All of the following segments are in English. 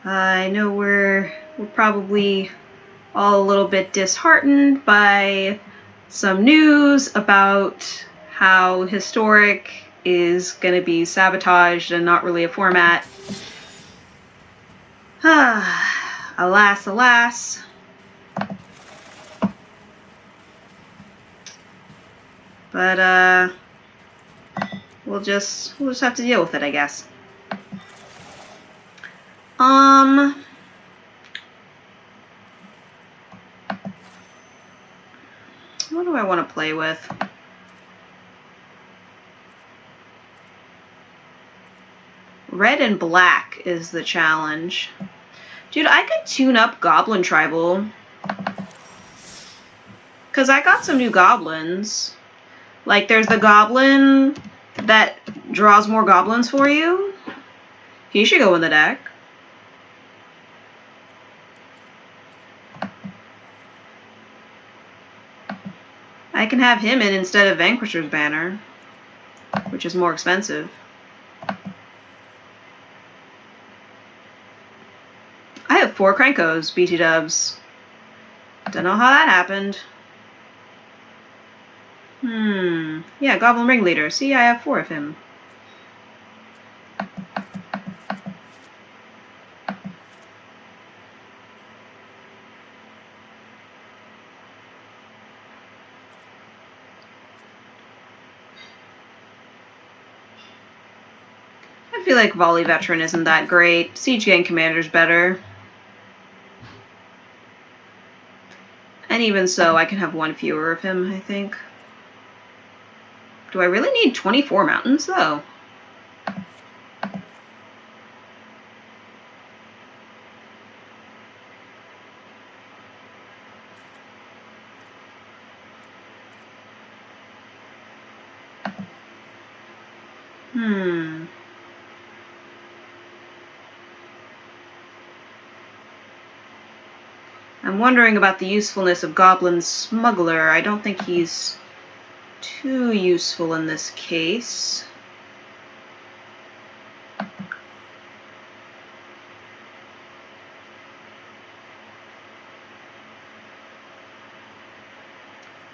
I know we're probably all a little bit disheartened by some news about how historic is going to be sabotaged and not really a format. Alas, alas. But we'll just have to deal with it, I guess. What do I want to play with? Red and black is the challenge. Dude, I could tune up Goblin Tribal. Because I got some new goblins. Like, there's the goblin that draws more goblins for you. He should go in the deck. I can have him in instead of Vanquisher's Banner, which is more expensive. I have 4 Krankos, BT dubs. Don't know how that happened. Yeah, Goblin Ringleader. See, I have 4 of him. I feel like Volley Veteran isn't that great. Siege Gang Commander's better. And even so, I can have 1 fewer of him, I think. Do I really need 24 mountains, though? I'm wondering about the usefulness of Goblin Smuggler. I don't think he's too useful in this case.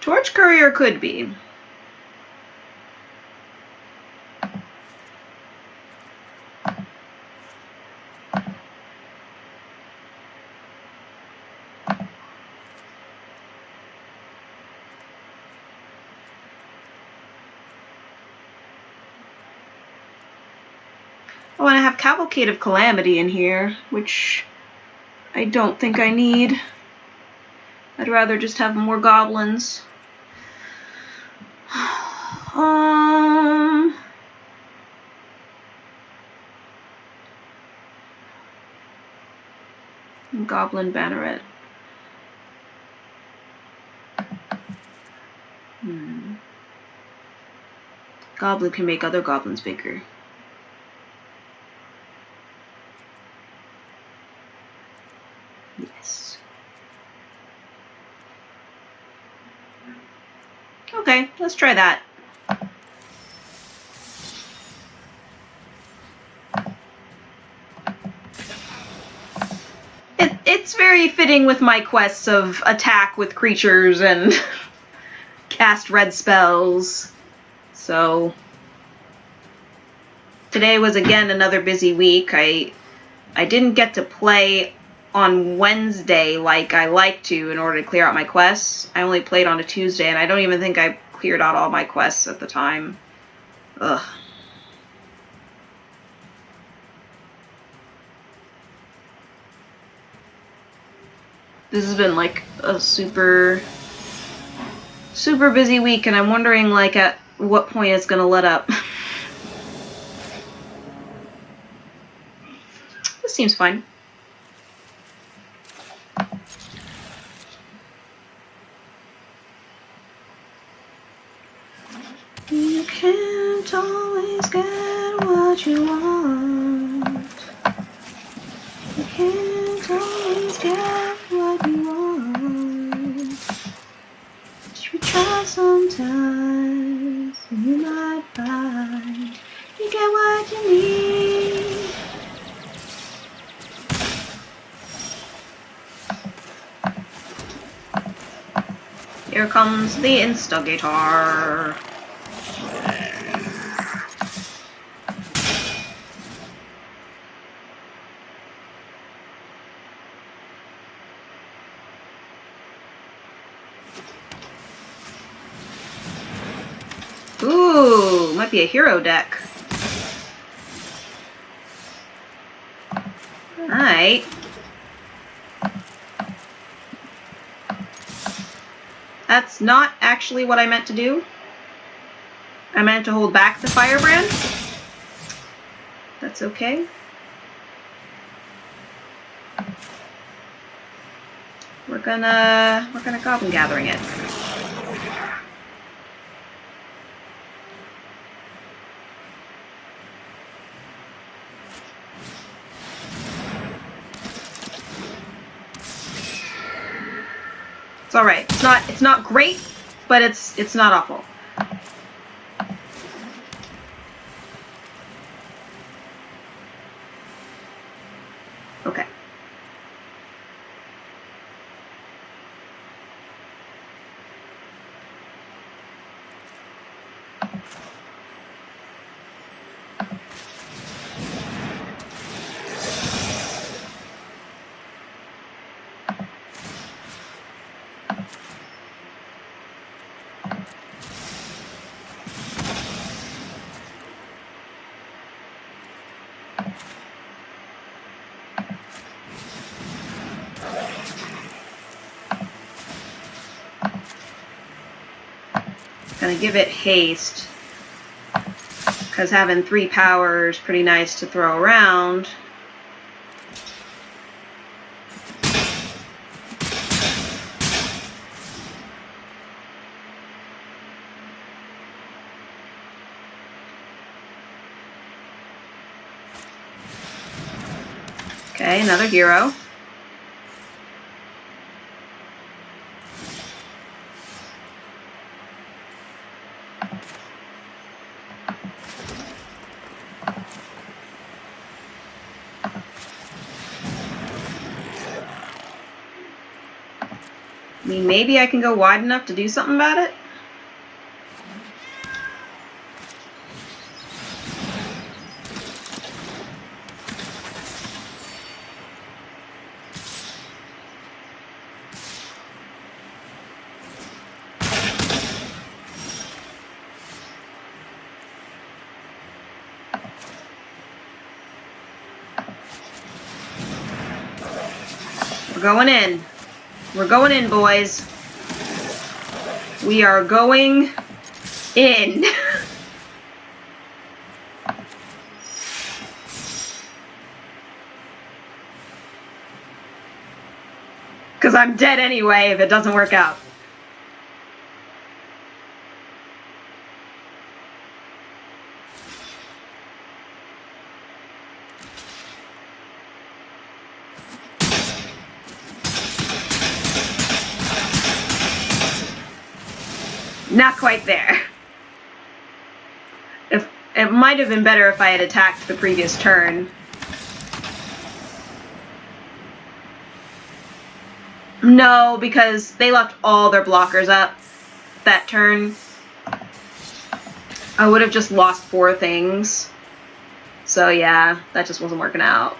Torch Courier could be. Oh, and I have Cavalcade of Calamity in here, which I don't think I need. I'd rather just have more goblins. Goblin Banneret. Goblin can make other goblins bigger. Yes. Okay, let's try that. It's very fitting with my quests of attack with creatures and cast red spells. So today was again another busy week. I didn't get to play on Wednesday like I like to in order to clear out my quests. I only played on a Tuesday, and I don't even think I cleared out all my quests at the time. Ugh. This has been like a super busy week, and I'm wondering like at what point it's gonna let up. This seems fine. You can't always get what you want. You can't always get what you want. Just try sometimes, and you might find you get what you need. Here comes the Instagator. Ooh, might be a hero deck. Alright. That's not actually what I meant to do. I meant to hold back the Firebrand. That's okay. We're gonna Goblin Gathering it. It's all right. It's not great, but it's not awful. Okay. Gonna give it haste, because having 3 power is pretty nice to throw around. Okay, another hero. I mean, maybe I can go wide enough to do something about it? We're going in. We're going in, boys. We are going in. Because I'm dead anyway if it doesn't work out. Not quite there. It might have been better if I had attacked the previous turn. No, because they left all their blockers up that turn. I would have just lost 4 things. So yeah, that just wasn't working out.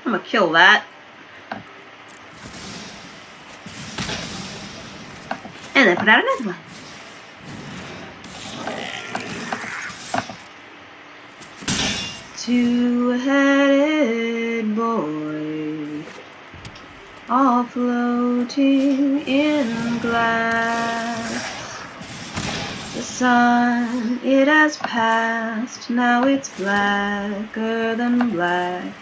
I'm gonna kill that. And then put out another one. two-headed boy, all floating in glass. The sun, it has passed, now it's blacker than black.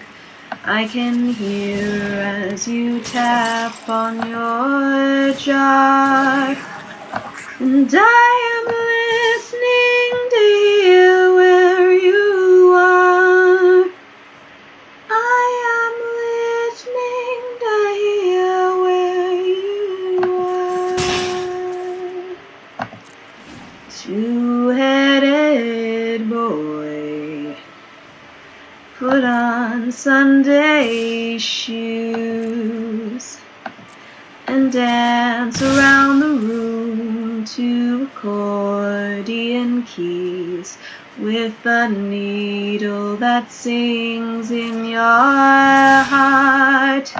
I can hear as you tap on your jar, and I am listening to hear where you are. I am listening to hear where you are. Two-headed boy, put on Sunday shoes and dance around the room to accordion keys with a needle that sings in your heart,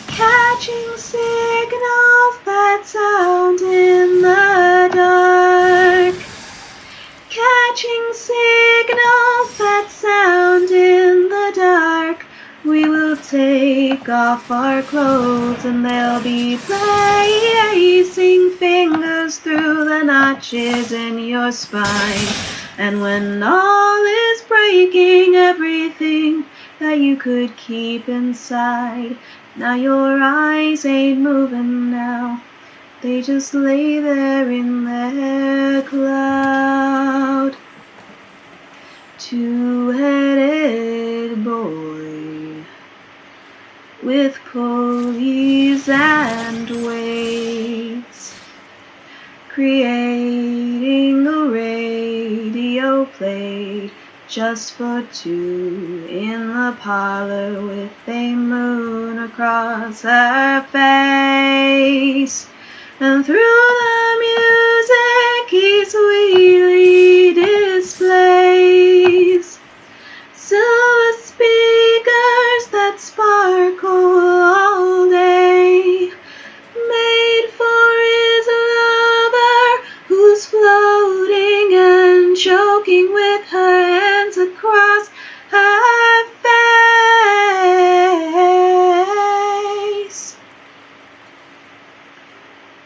catching signals that sound in the dark, catching signals that sound in the dark. We will take off our clothes and they'll be placing fingers through the notches in your spine. And when all is breaking, everything that you could keep inside, now your eyes ain't moving now. They just lay there in their cloud. Two-headed boy, with pulleys and weights, creating a radio played just for two in the parlor with a moon across her face. And through the music he sweetly displays silver speakers that sparkle all day, made for his lover who's floating and choking with her hands across her face.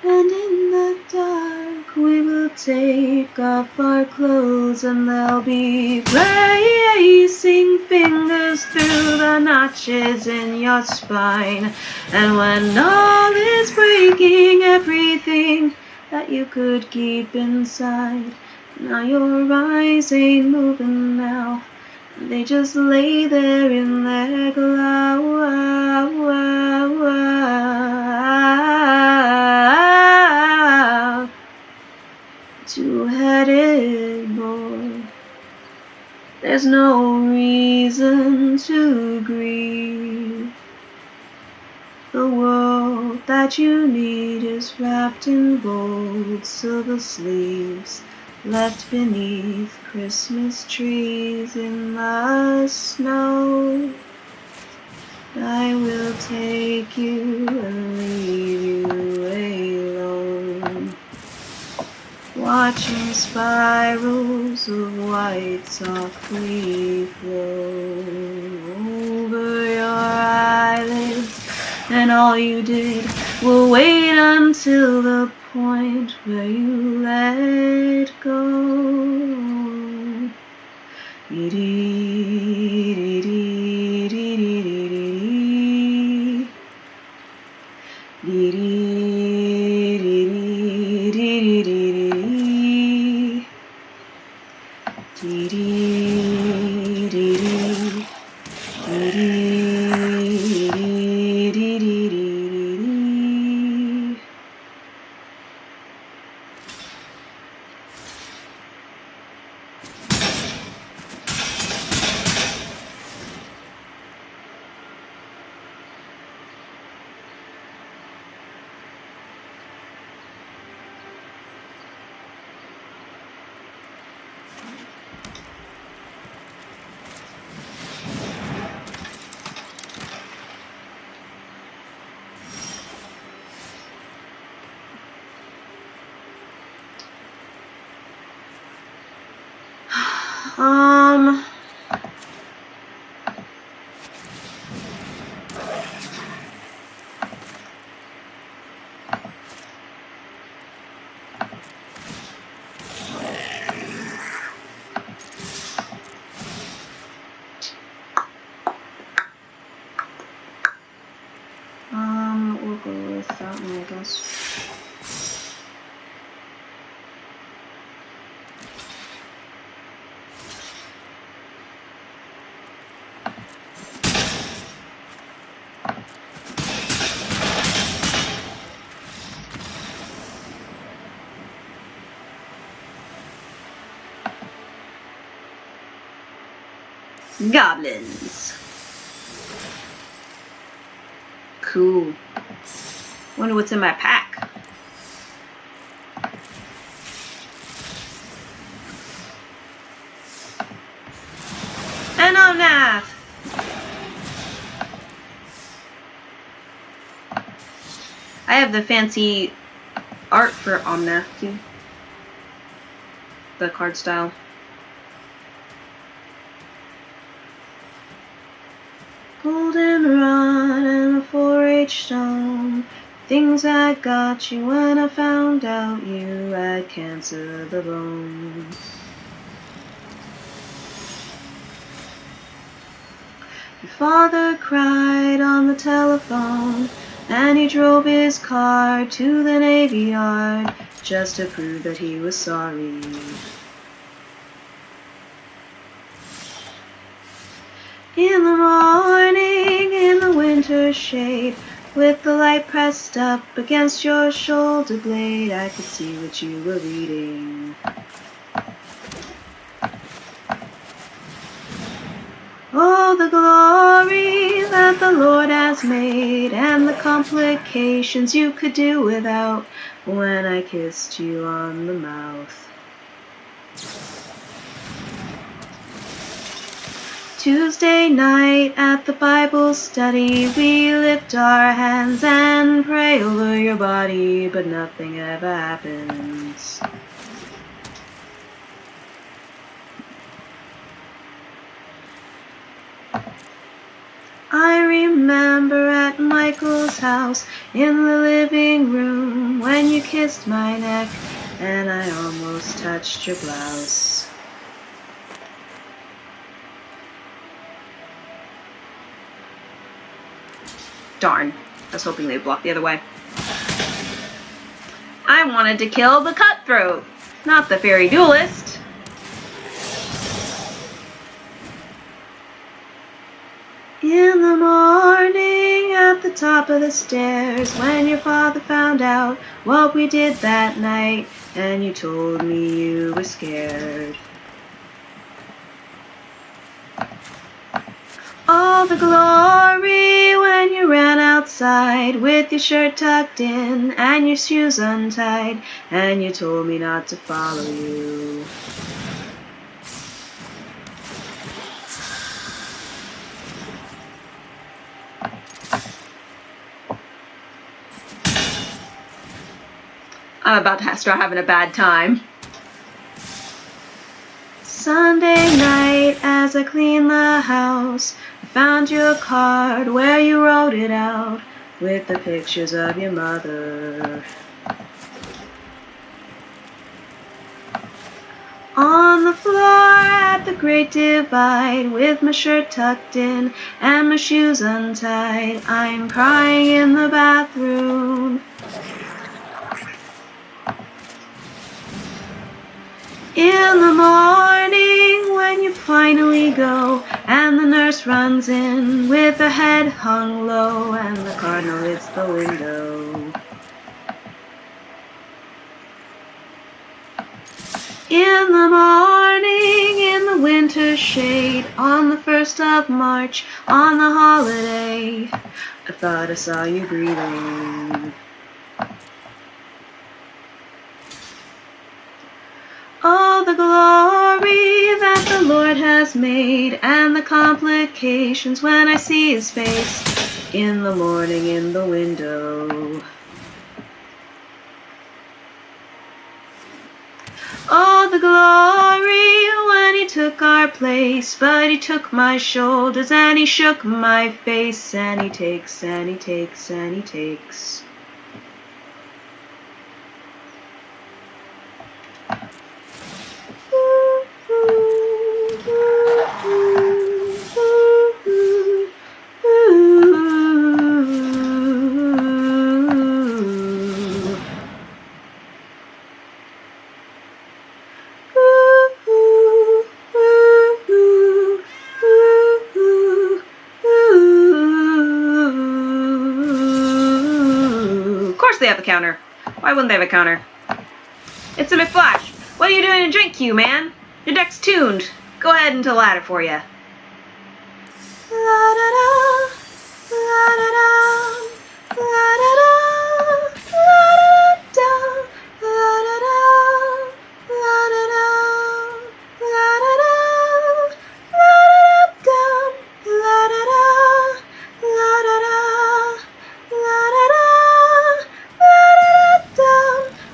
And in the dark we will take off our clothes and they'll be placing fingers through the notches in your spine. And when all is breaking, everything that you could keep inside, now your eyes ain't moving now. They just lay there in their cloud. Two-headed boy, there's no reason to grieve. The world that you need is wrapped in gold, silver sleeves, left beneath Christmas trees in the snow. I will take you and leave you alone, watching spirals of white softly flow over your eyelids. And all you did will wait until the point where you let go. was. Goblins. Cool. Wonder what's in my pack. An Omnath! I have the fancy art for Omnath too. The card style. Goldenrod and a 4-H stone. Things that got you when I found out you had cancer of the bone. Your father cried on the telephone, and he drove his car to the Navy Yard just to prove that he was sorry. In the morning, in the winter shade, with the light pressed up against your shoulder blade, I could see what you were reading. Oh, the glory that the Lord has made, and the complications you could do without when I kissed you on the mouth. Tuesday night at the Bible study, we lift our hands and pray over your body, but nothing ever happens. I remember at Michael's house in the living room when you kissed my neck and I almost touched your blouse. Darn, I was hoping they'd block the other way. I wanted to kill the cutthroat, not the fairy duelist. In the morning at the top of the stairs, when your father found out what we did that night, and you told me you were scared. All the glory when you ran outside with your shirt tucked in and your shoes untied, and you told me not to follow you. I'm about to start having a bad time. Sunday night as I cleaned the house, I found your card where you wrote it out with the pictures of your mother. On the floor at the Great Divide with my shirt tucked in and my shoes untied, I'm crying in the bathroom. In the morning when you finally go and the nurse runs in with her head hung low and the cardinal hits the window. In the morning in the winter shade on the 1st of March on the holiday, I thought I saw you breathing. All the glory that the Lord has made and the complications when I see his face in the morning in the window. All the glory when he took our place, but he took my shoulders and he shook my face, and he takes and he takes and he takes. they have a counter. Why wouldn't they have a counter? It's a McFlash. What are you doing in drink queue, man? Your deck's tuned. Go ahead until ladder for you. La da da, la da da, la da da, la da da, la da da, la da da, la da da, la da da, la da da, la da da,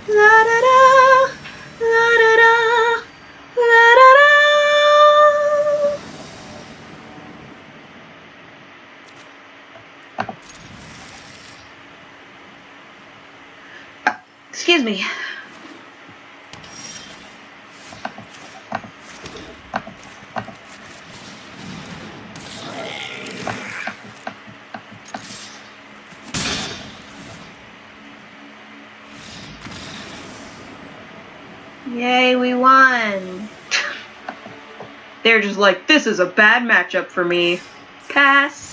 la da da, la da da, la da da, la da da. Excuse me. Yay, we won. They're just like, this is a bad matchup for me. Pass.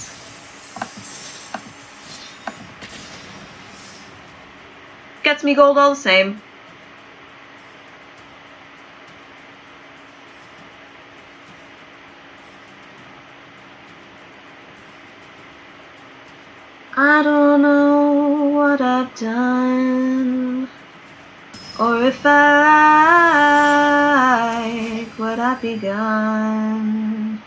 Gets me gold all the same. I don't know what I've done, or if I like what I've begun.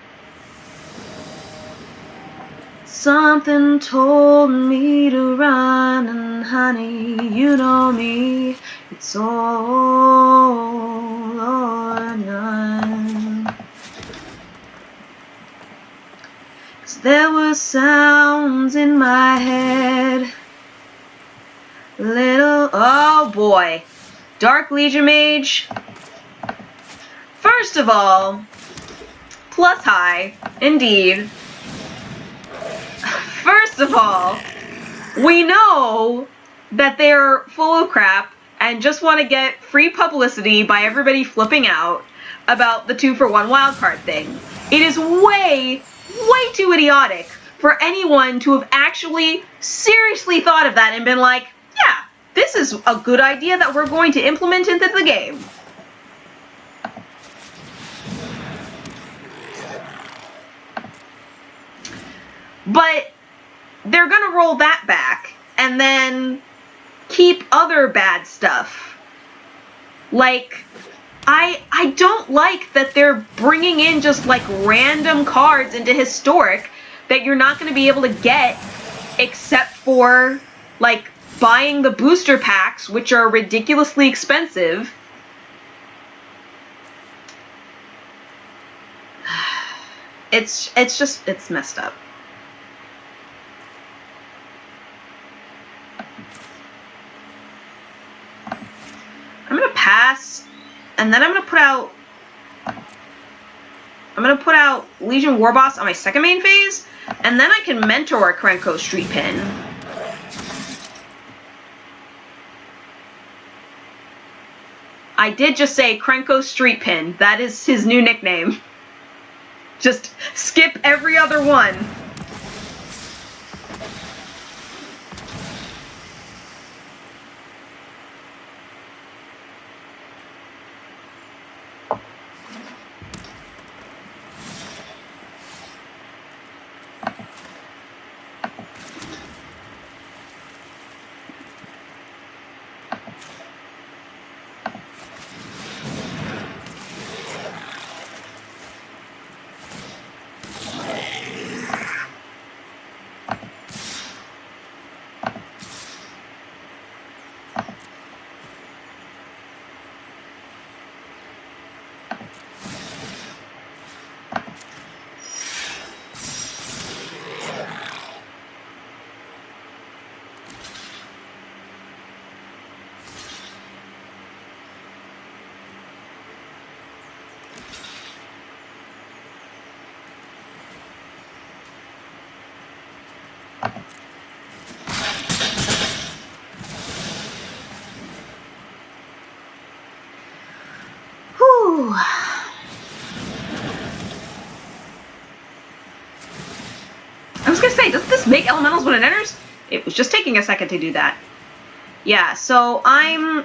Something told me to run, and honey, you know me, it's all or none. 'Cause there were sounds in my head, little, oh boy, Dark Legion Mage. First of all, plus high, indeed. First of all, we know that they're full of crap and just want to get free publicity by everybody flipping out about the 2-for-1 wildcard thing. It is way too idiotic for anyone to have actually seriously thought of that and been like, yeah, this is a good idea that we're going to implement into the game. But they're gonna roll that back and then keep other bad stuff. Like, I don't like that they're bringing in just like random cards into Historic that you're not gonna be able to get except for like buying the booster packs, which are ridiculously expensive. It's messed up. I'm gonna pass, and then I'm gonna put out Legion Warboss on my second main phase, and then I can mentor a Krenko Street Pin. I did just say Krenko Street Pin. That is his new nickname. Just skip every other one. Whew. I was gonna say, doesn't this make elementals when it enters? It was just taking a second to do that. Yeah, so I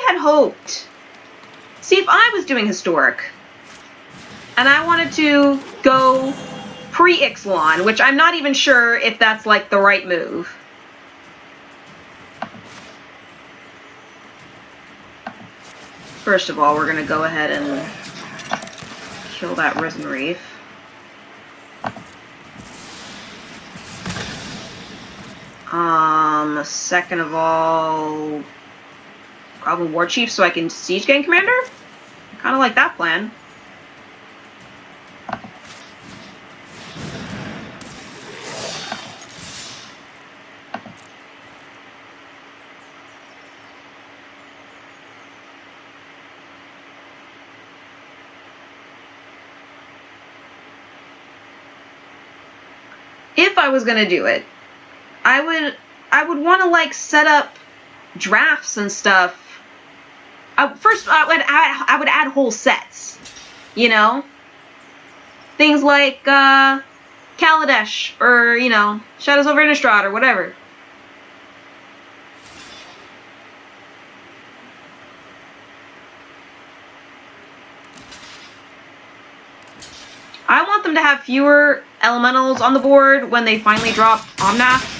had hoped, see, if I was doing historic, and I wanted to go pre-Ixalan, which I'm not even sure if that's, like, the right move. First of all, we're gonna go ahead and kill that Risen Reef. Second of all, Goblin War Chief so I can Siege Gang Commander? Kinda like that plan. If I was gonna do it, I would want to, like, set up drafts and stuff. First, I would add whole sets, you know? Things like, Kaladesh, or, you know, Shadows over Innistrad, or whatever. I want them to have fewer elementals on the board when they finally drop Omnath,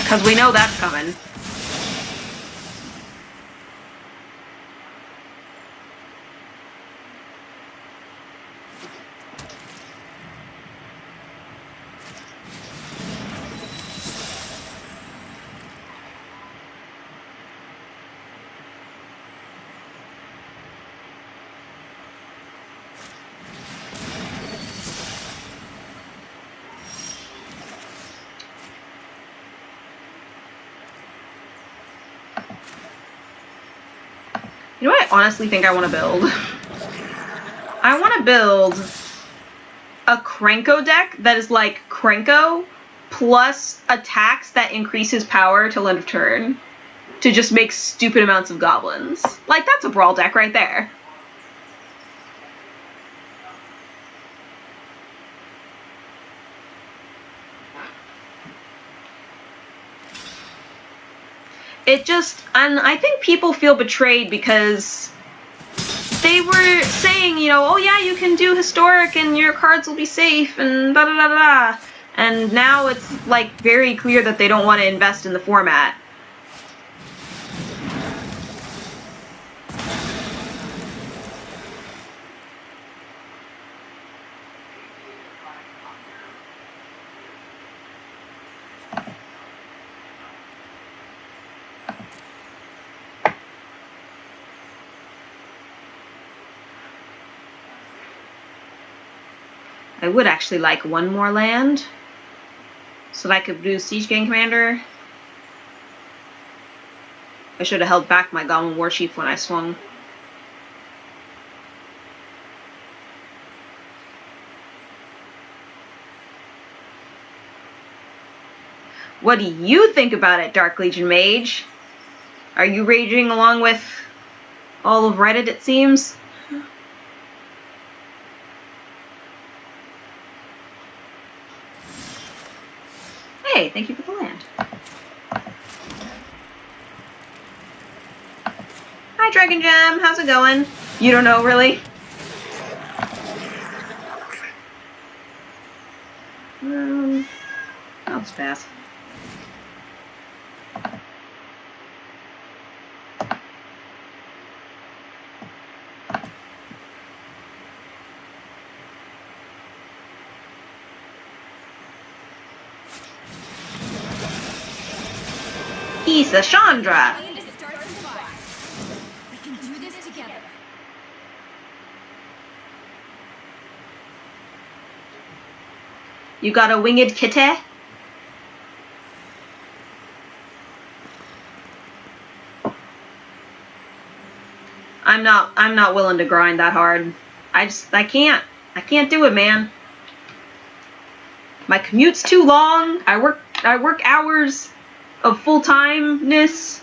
because we know that's coming. You know what I honestly think I want to build? I want to build a Krenko deck that is like Krenko plus attacks that increases power till end of turn to just make stupid amounts of goblins. Like, that's a brawl deck right there. It just, and I think people feel betrayed because they were saying, you know, oh yeah, you can do historic and your cards will be safe and da da da da. And now it's, like, very clear that they don't want to invest in the format. I would actually like one more land so that I could do Siege Gang Commander. I should have held back my Goblin War Chief when I swung. What do you think about it, Dark Legion Mage? Are you raging along with all of Reddit, it seems? Hey, thank you for the land. Hi, Dragon Gem. How's it going? You don't know, really? I'll just pass. Issa Chandra. We can do this together. You got a winged kitty? I'm not willing to grind that hard. I can't do it, man. My commute's too long. I work hours of full-timeness.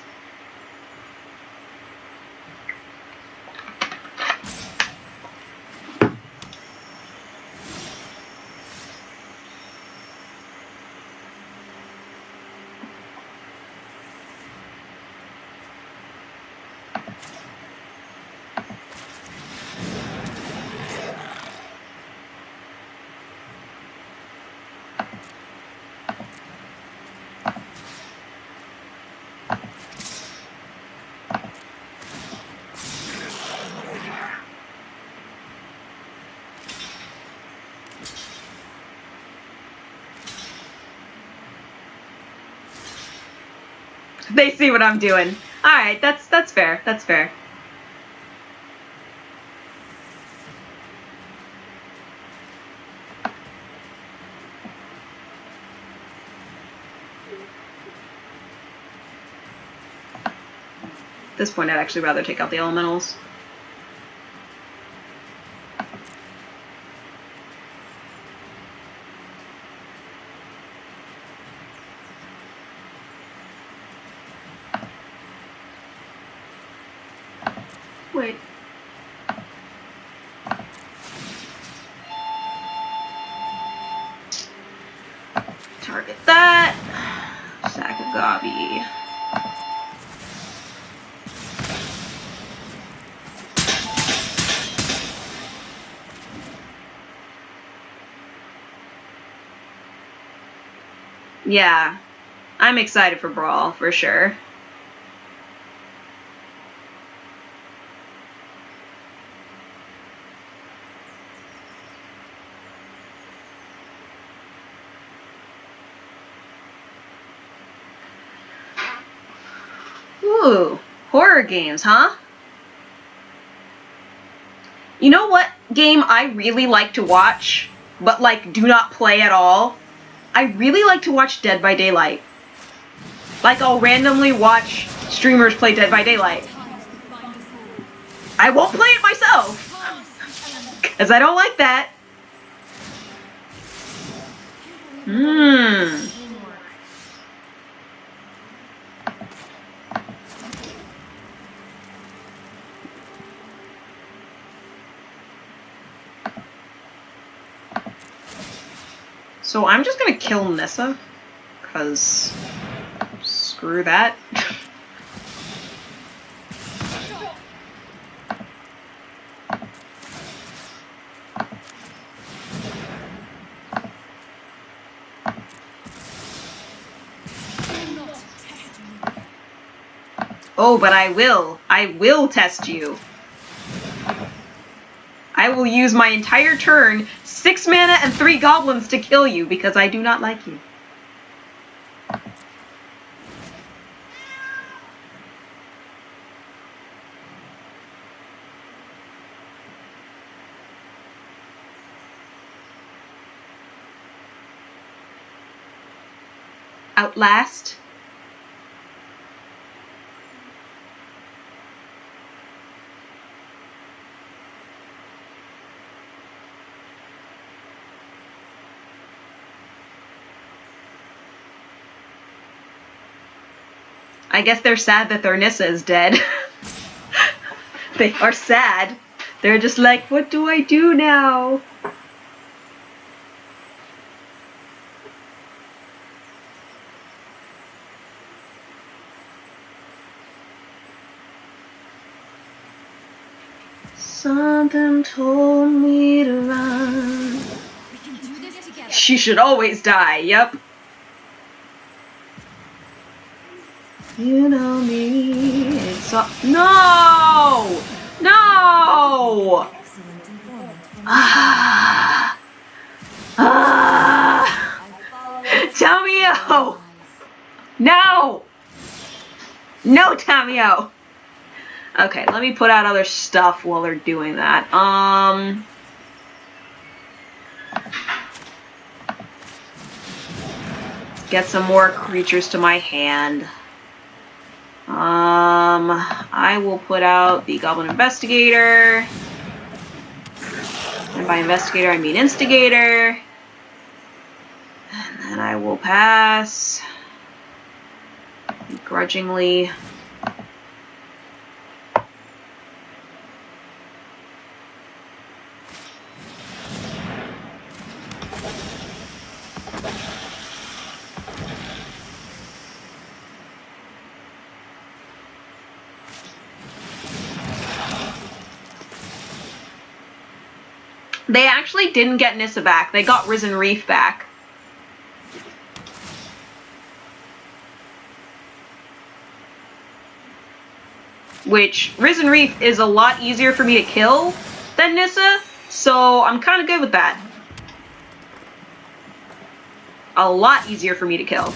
They see what I'm doing. Alright, that's fair. That's fair. At this point, I'd actually rather take out the elementals. Wait. Target that. Sakagabi. Yeah, I'm excited for Brawl, for sure. Ooh, horror games, huh? You know what game I really like to watch, but like do not play at all? I really like to watch Dead by Daylight. Like, I'll randomly watch streamers play Dead by Daylight. I won't play it myself, because I don't like that. So I'm just gonna kill Nissa, because screw that. Oh, but I will. I will test you. I will use my entire turn, 6 mana and 3 goblins to kill you because I do not like you. Outlast. I guess they're sad that their Nissa is dead. They are sad. They're just like, what do I do now? Something told me to run. We can do this together. She should always die, yep. You know me, it's all— No! No! Ah! Ah! Tamio! No! No, Tamio! Okay, let me put out other stuff while they're doing that. Get some more creatures to my hand. I will put out the Goblin Investigator. And by Investigator, I mean Instigator. And then I will pass. Begrudgingly. They actually didn't get Nissa back. They got Risen Reef back. Which, Risen Reef is a lot easier for me to kill than Nissa, so I'm kind of good with that. A lot easier for me to kill.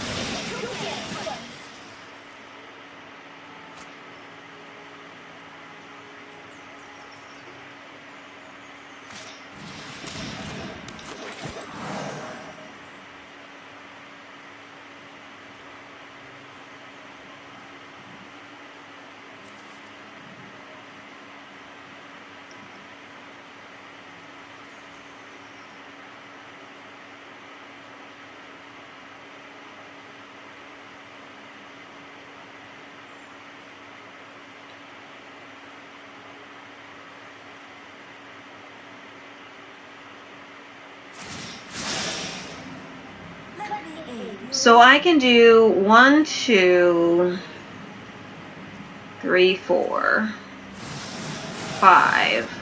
So I can do 1, 2, 3, 4, 5.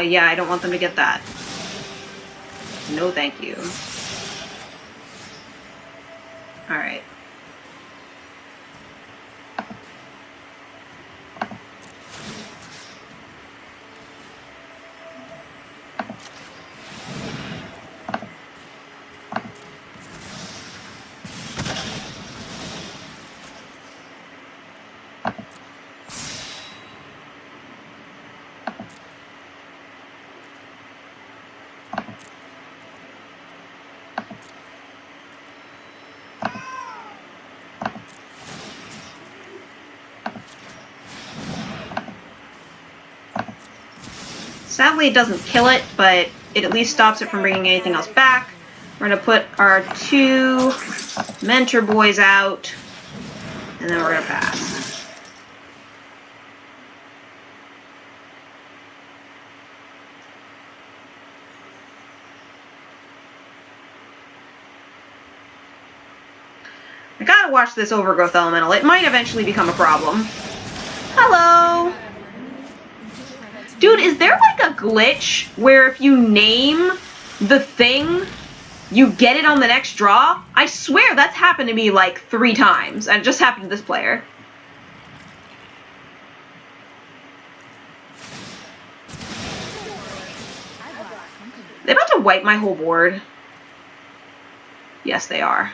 Yeah, I don't want them to get that. No, thank you. Alright. Sadly, it doesn't kill it, but it at least stops it from bringing anything else back. We're going to put our 2 mentor boys out, and then we're going to pass. I gotta watch this overgrowth elemental. It might eventually become a problem. Hello! Dude, is there like a glitch where if you name the thing, you get it on the next draw? I swear that's happened to me like 3 times, and it just happened to this player. They about to wipe my whole board? Yes, they are.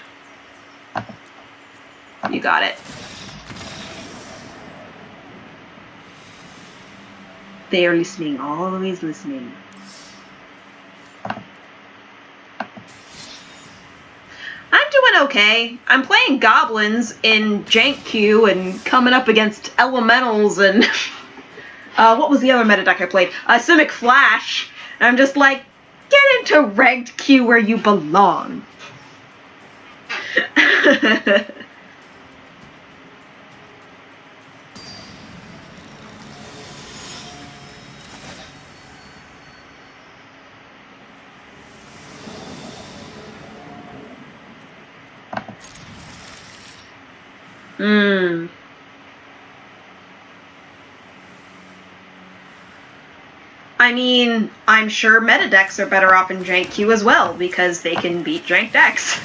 You got it. They are listening, always listening. I'm doing okay. I'm playing goblins in jank queue and coming up against elementals and what was the other meta deck I played? Simic Flash. And I'm just like, get into ranked queue where you belong. I mean, I'm sure meta decks are better off in jank queue as well, because they can beat jank decks.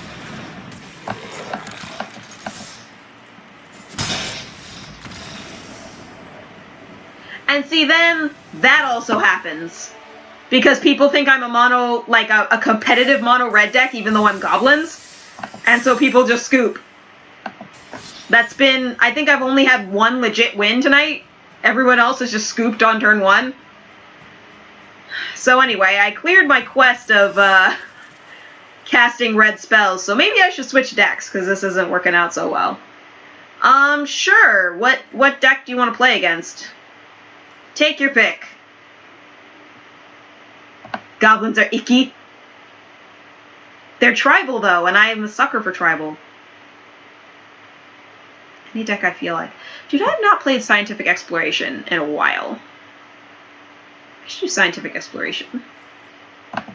And see, then, that also happens. Because people think I'm a mono, like a competitive mono red deck, even though I'm goblins. And so people just scoop. That's been, I think I've only had 1 legit win tonight. Everyone else has just scooped on turn 1. So anyway, I cleared my quest of casting red spells, so maybe I should switch decks, because this isn't working out so well. Sure. What deck do you want to play against? Take your pick. Goblins are icky. They're tribal, though, and I am a sucker for tribal. Any deck I feel like. Dude, I have not played Scientific Exploration in a while. I should do Scientific Exploration. I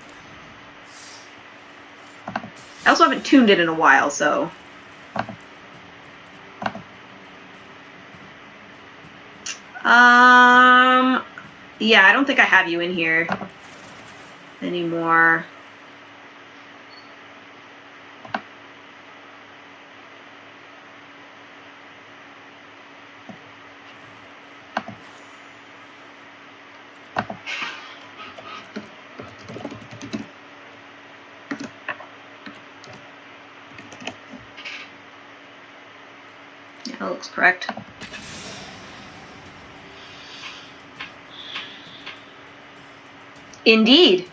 also haven't tuned it in a while, so... Yeah, I don't think I have you in here anymore. Yeah, that looks correct. Indeed.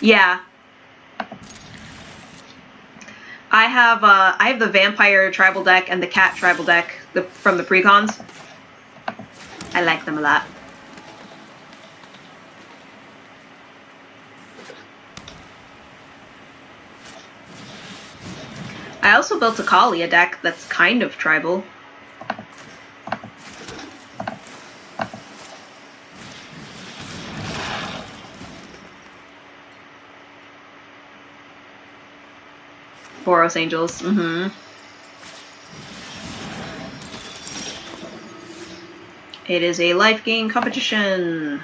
Yeah. I have the vampire tribal deck and the cat tribal deck from the precons. I like them a lot. I also built a Kalia deck that's kind of tribal. Boros Angels, It is a life gain competition.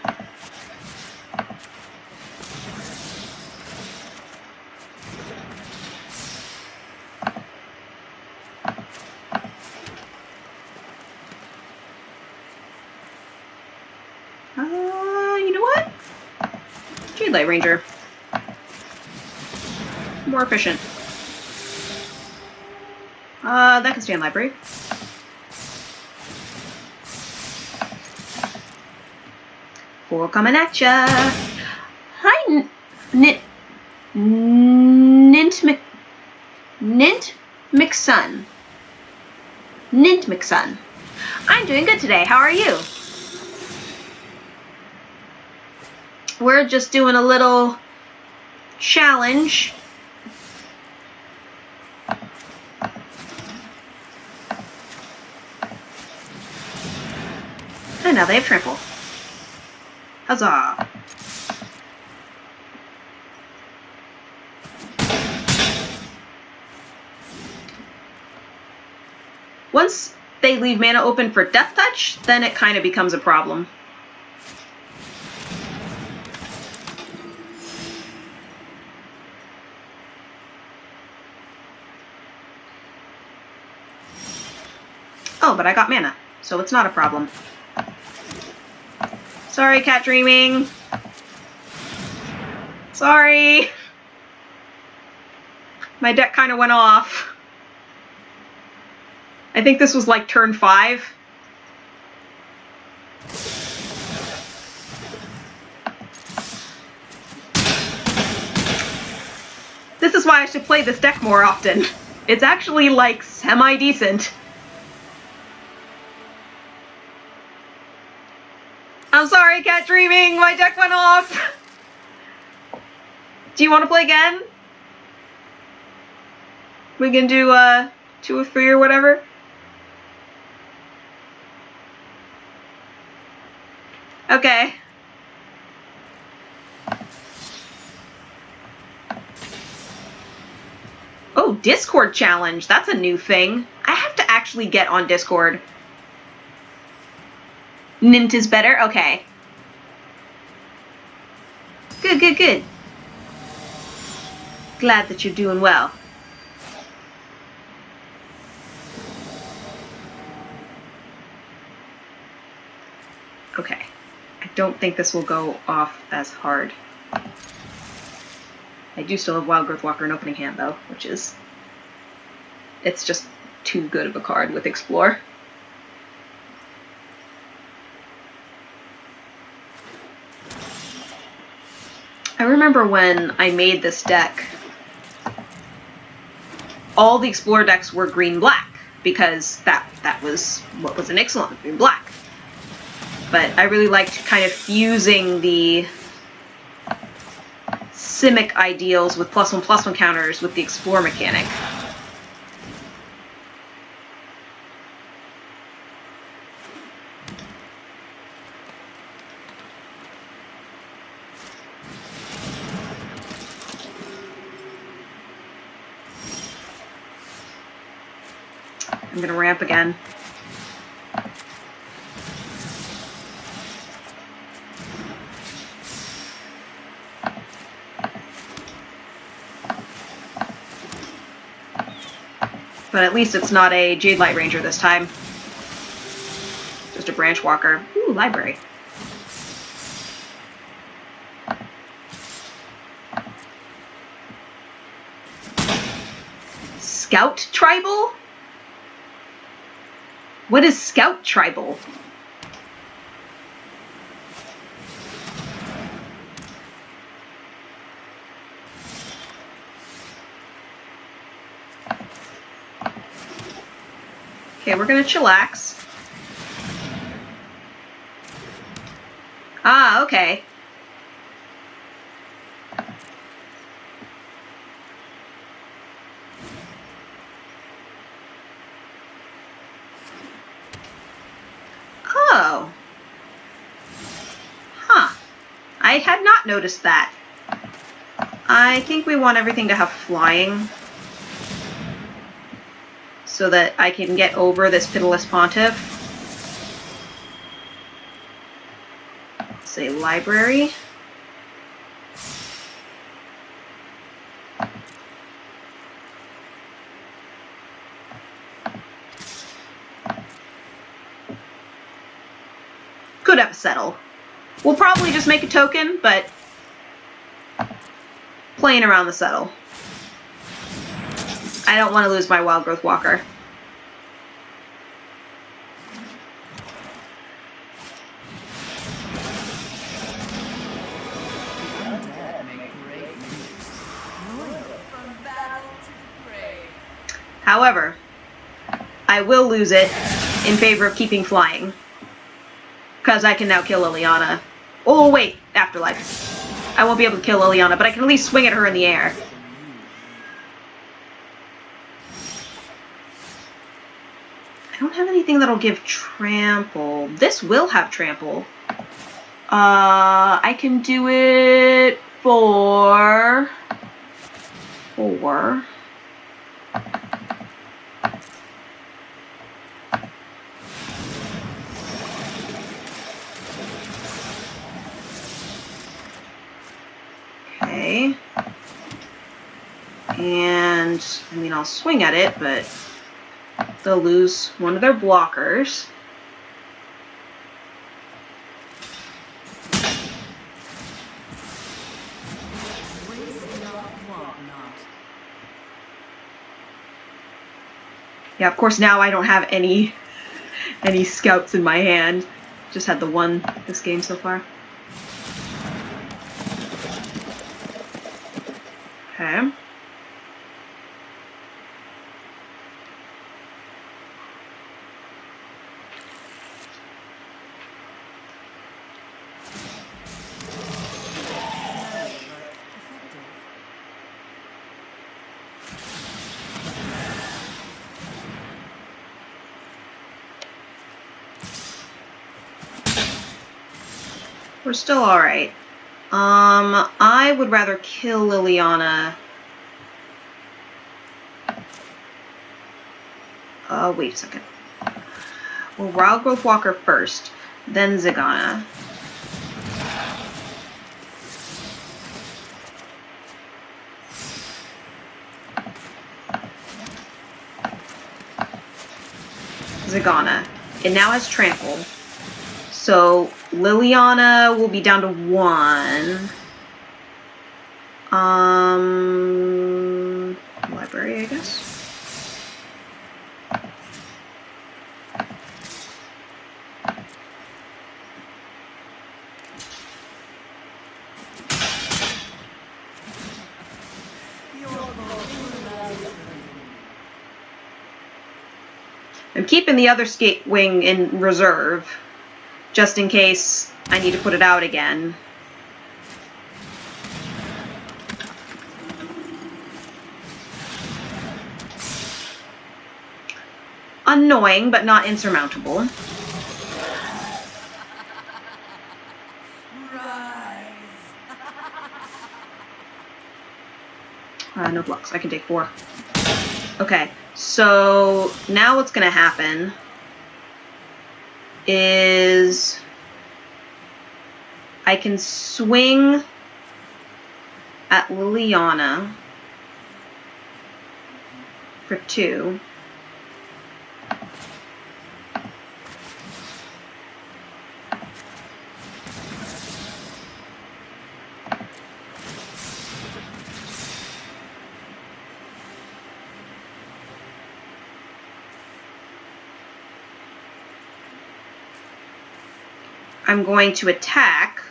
You know what? Jade Light Ranger. More efficient. That can stay in library. Four coming at ya. Hi, Nint McSun. Nint McSun. I'm doing good today. How are you? We're just doing a little challenge. And now they have trample. Huzzah! Once they leave mana open for Death Touch, then it kind of becomes a problem. Oh, but I got mana, so it's not a problem. Sorry, Cat Dreaming. Sorry. My deck kind of went off. I think this was like turn 5. This is why I should play this deck more often. It's actually like semi-decent. I'm sorry, Cat Dreaming, my deck went off. Do you want to play again? We can do 2 or 3 or whatever. Okay. Oh, Discord challenge. That's a new thing. I have to actually get on Discord. Nint is better? Okay. Good, good, good. Glad that you're doing well. Okay. I don't think this will go off as hard. I do still have Wild Growth Walker in opening hand, though, which is... It's just too good of a card with Explore. I remember when I made this deck, all the Explore decks were green-black, because that was what was an Ixalan, green-black. But I really liked kind of fusing the Simic ideals with +1/+1 counters with the Explore mechanic. I'm gonna ramp again. But at least it's not a Jade Light Ranger this time. Just a Branch Walker. Ooh, library. Scout Tribal? What is Scout Tribal? Okay, we're gonna chillax. Ah, okay. Oh. Huh. I had not noticed that. I think we want everything to have flying so that I can get over this pitiless pontiff. Say library. Could have a settle. We'll probably just make a token, but playing around the settle. I don't want to lose my wild growth walker. However, I will lose it in favor of keeping flying. Because I can now kill Liliana. Oh, wait. Afterlife. I won't be able to kill Liliana, but I can at least swing at her in the air. I don't have anything that'll give trample. This will have trample. I can do it for... Okay. And, I mean, I'll swing at it, but they'll lose one of their blockers. Yeah, of course now I don't have any scouts in my hand. Just had the one this game so far. Okay. We're still alright. I would rather kill Liliana. Wait a second. Well, Wild Growth Walker first, then Zagana. Zagana. It now has trample. So Liliana will be down to 1. Library, I guess. I'm keeping the other skate wing in reserve, just in case I need to put it out again. Annoying, but not insurmountable. No blocks. I can take 4. Okay, so now what's going to happen is I can swing at Liliana for 2. I'm going to attack.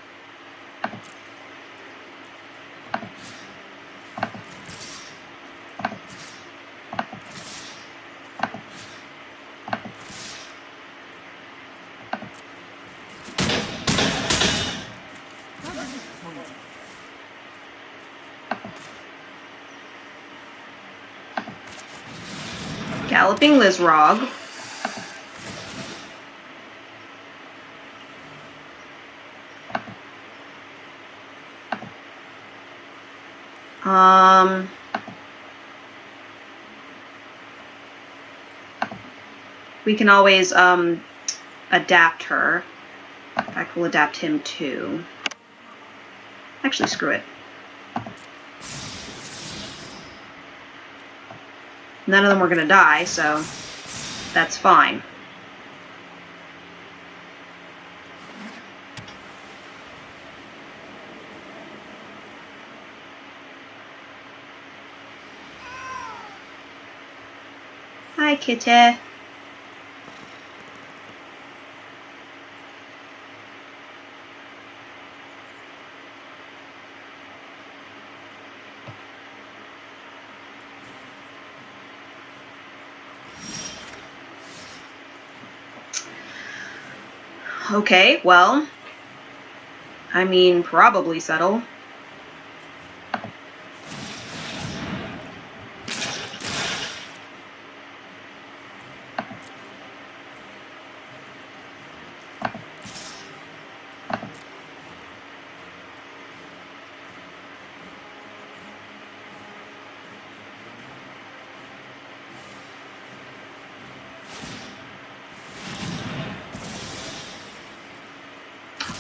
Galloping Lizrog. We can always adapt her. In fact, we'll adapt him too. Actually, screw it. None of them were going to die, so that's fine. Hi, kitty. Okay, well, I mean, probably settle.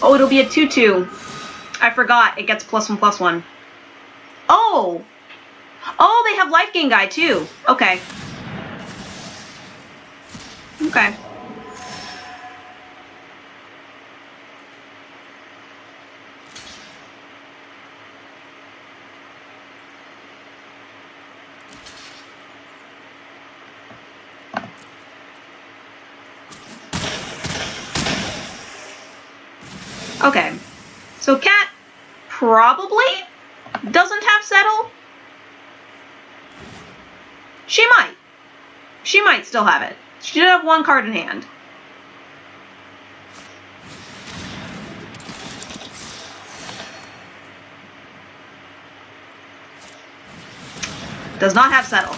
Oh, it'll be a 2/2. I forgot. It gets +1/+1. Oh! Oh, they have life gain guy too. Okay. Okay. Okay. So Cat probably doesn't have settle. She might. She might still have it. She did have one card in hand. Does not have settle.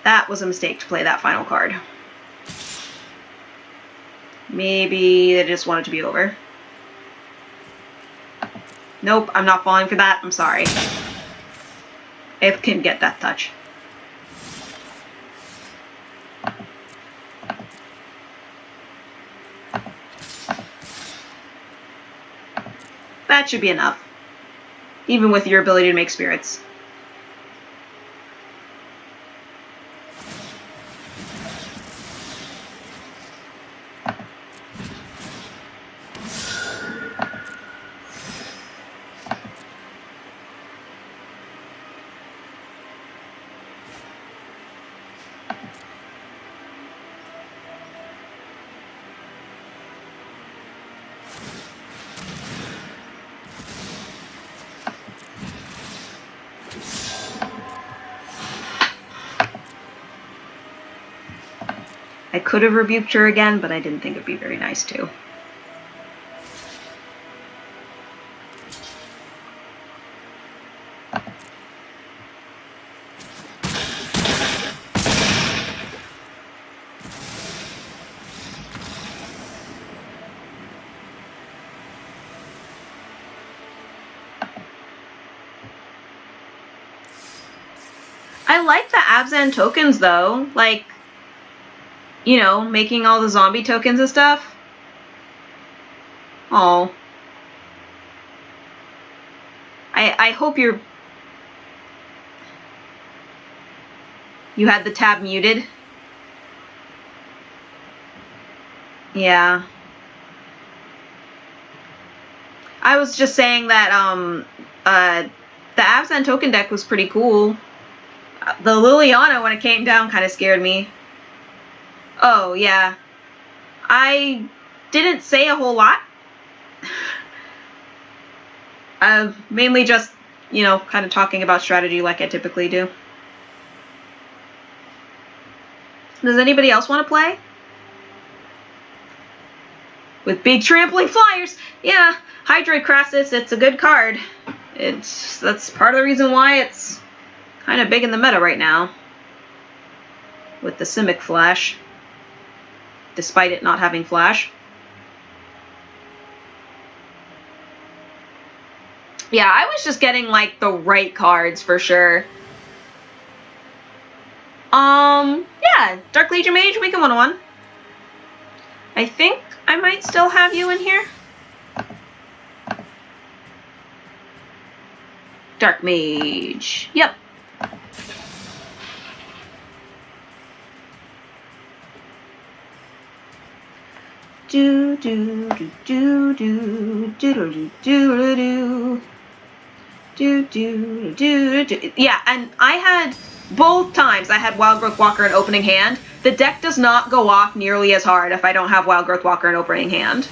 That was a mistake to play that final card. Maybe they just want it to be over. Nope, I'm not falling for that. I'm sorry. It can get Death Touch. That should be enough. Even with your ability to make spirits. I could have rebuked her again, but I didn't think it'd be very nice to. I like the Abzan tokens though, like, you know, making all the zombie tokens and stuff. Oh. I hope you had the tab muted. Yeah. I was just saying that the Abzan token deck was pretty cool. The Liliana, when it came down, kind of scared me. Oh, yeah. I didn't say a whole lot. Mainly just, you know, kind of talking about strategy like I typically do. Does anybody else want to play? With big trampling flyers. Yeah, Hydroid Crassus, it's a good card. That's part of the reason why it's kind of big in the meta right now. With the Simic Flash. Despite it not having Flash. Yeah, I was just getting, like, the right cards for sure. Yeah, Dark Legion Mage, weaken 101. I think I might still have you in here. Dark Mage. Yep. Do do do do do do do do do do do do do. Yeah, and I had both times I had Wild Growth Walker in opening hand. The deck does not go off nearly as hard if I don't have Wild Growth Walker in opening hand.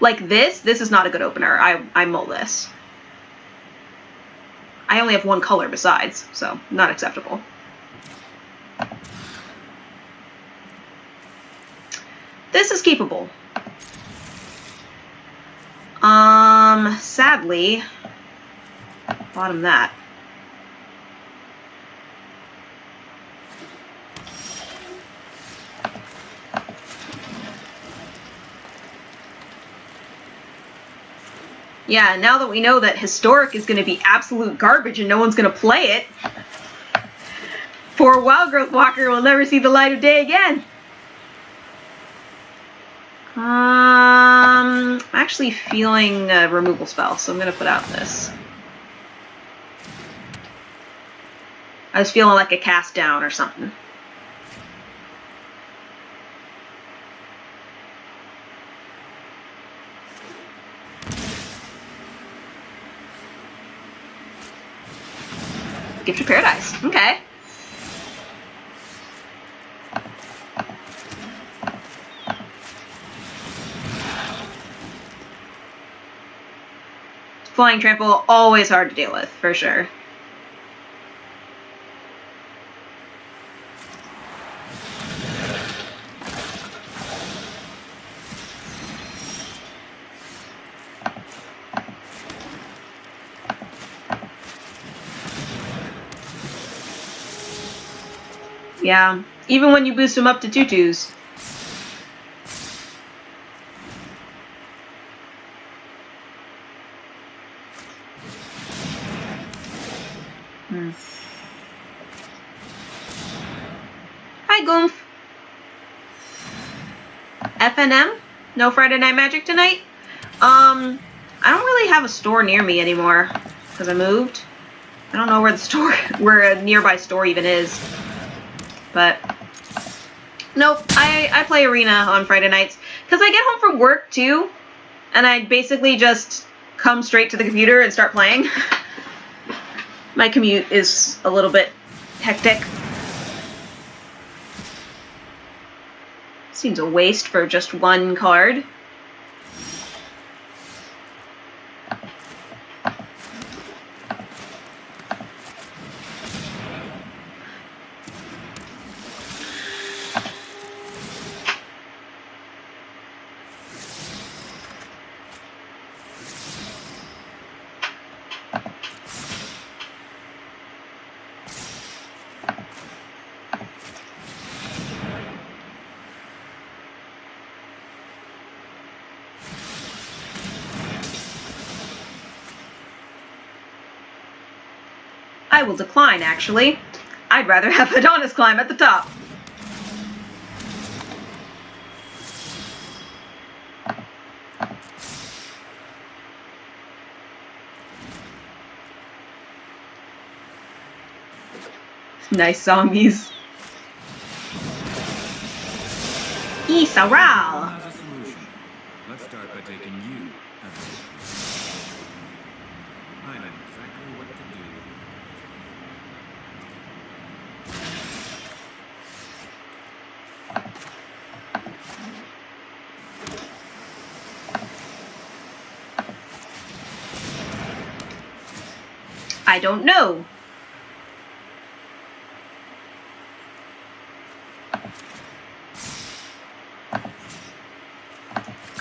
Like this is not a good opener. I mull this. I only have one color besides, so not acceptable. This is keepable. Sadly, bottom that. Yeah, now that we know that Historic is going to be absolute garbage and no one's going to play it, poor Wild Growth Walker will never see the light of day again. I'm actually feeling a removal spell, so I'm going to put out this. I was feeling like a cast down or something. Gift of Paradise. Okay. Flying Trample, always hard to deal with, for sure. Yeah, even when you boost them up to 2/2s. Hi, Goomph. FNM? No Friday Night Magic tonight? I don't really have a store near me anymore because I moved. I don't know where the store, where a nearby store even is. But nope, I play Arena on Friday nights because I get home from work too, and I basically just come straight to the computer and start playing. My commute is a little bit hectic. Seems a waste for just one card. I will decline, actually. I'd rather have Adonis climb at the top. Nice songies. Isaral. Let's start by taking you. I know exactly what to do. I don't know.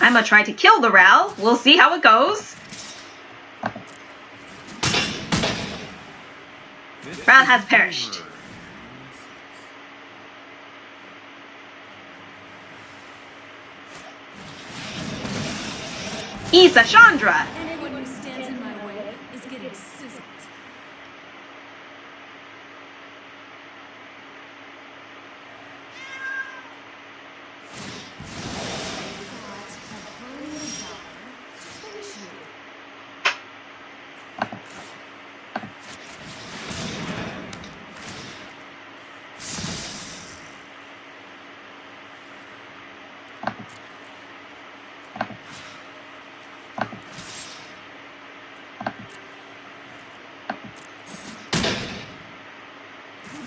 I'm gonna try to kill the Ral. We'll see how it goes. Ral has perished. Isa Chandra. And anyone who stands in my way is getting sizzled. Got a burning desire to finish you.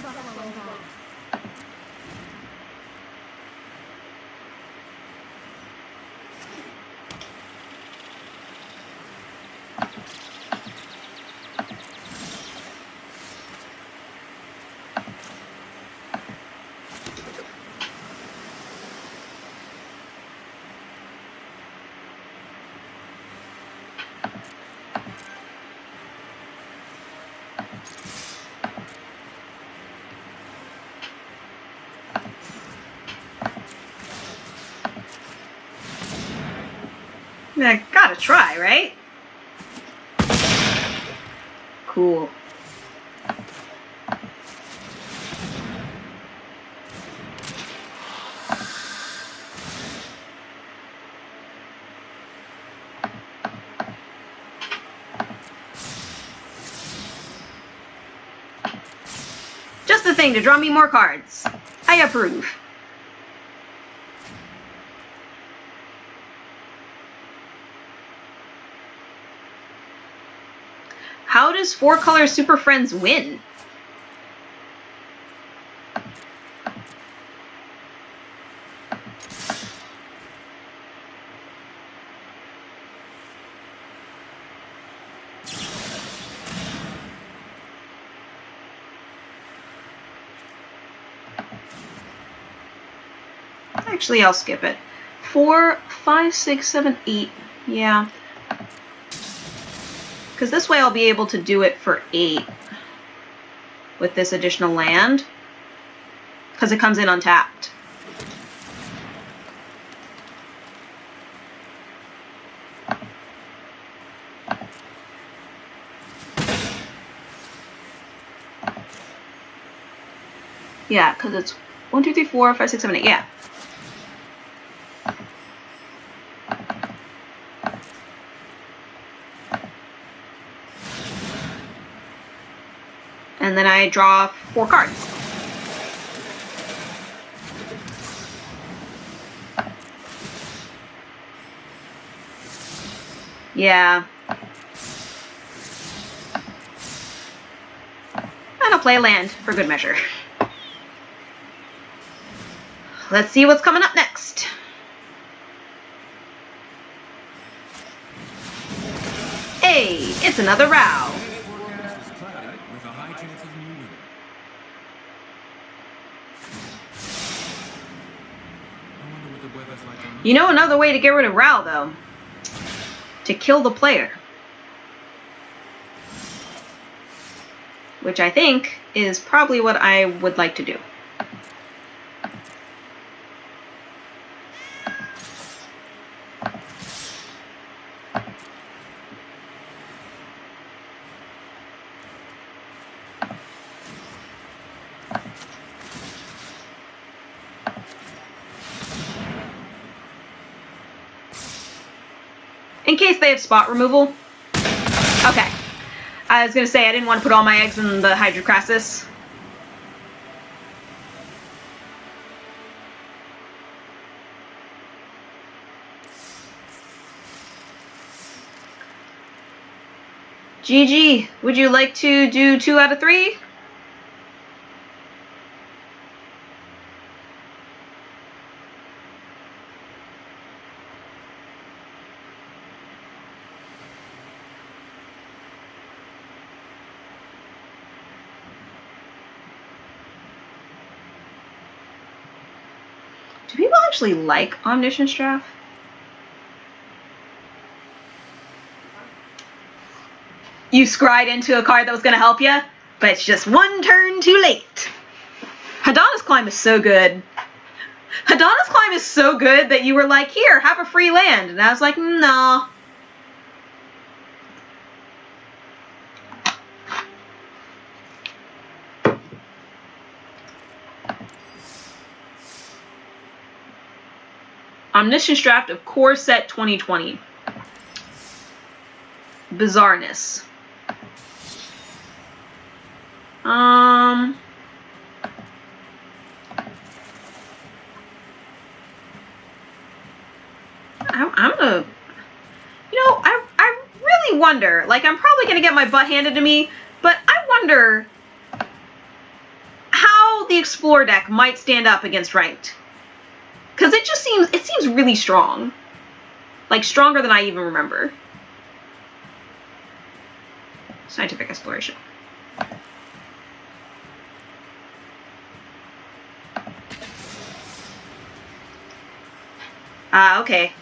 Buffalo gone. I gotta try, right? Cool. Just the thing to draw me more cards. I approve. How does 4-color Super Friends win? Actually, I'll skip it. 4, 5, 6, 7, 8. Yeah. Because this way I'll be able to do it for 8 with this additional land. Because it comes in untapped. Yeah, because it's 1, 2, 3, 4, 5, 6, 7, 8. Yeah. And then I draw 4 cards. Yeah. And I'll play a land for good measure. Let's see what's coming up next. Hey, it's another row. Today's forecast is cloudy with a high chance of new weather. I wonder what the weather's like on You know another way to get rid of Ral, though? To kill the player. Which I think is probably what I would like to do. In case they have spot removal. Okay. I was going to say I didn't want to put all my eggs in the Hydrocrassus. GG, would you like to do 2 out of 3? Do people actually like Omniscience Draft? You scryed into a card that was going to help you, but it's just one turn too late. Hadana's Climb is so good. Hadana's Climb is so good that you were like, here, have a free land. And I was like, no. Omniscience Draft of Core Set 2020. Bizarreness. I'm gonna, I really wonder, like, I'm probably gonna get my butt handed to me, but I wonder how the Explore deck might stand up against Ranked. Because it seems really strong. Like, stronger than I even remember. Scientific Exploration. Okay.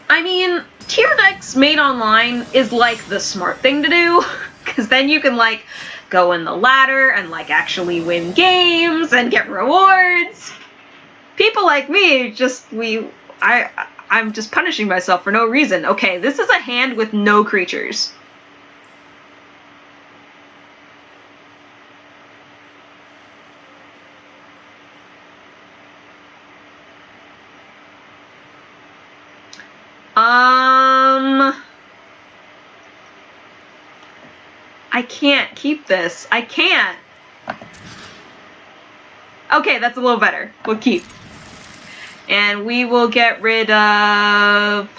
I mean, tier decks made online is like the smart thing to do, because then you can like go in the ladder and like actually win games and get rewards. People like me I'm just punishing myself for no reason. Okay, this is a hand with no creatures. I can't keep this. I can't. Okay, that's a little better. We'll keep. And we will get rid of...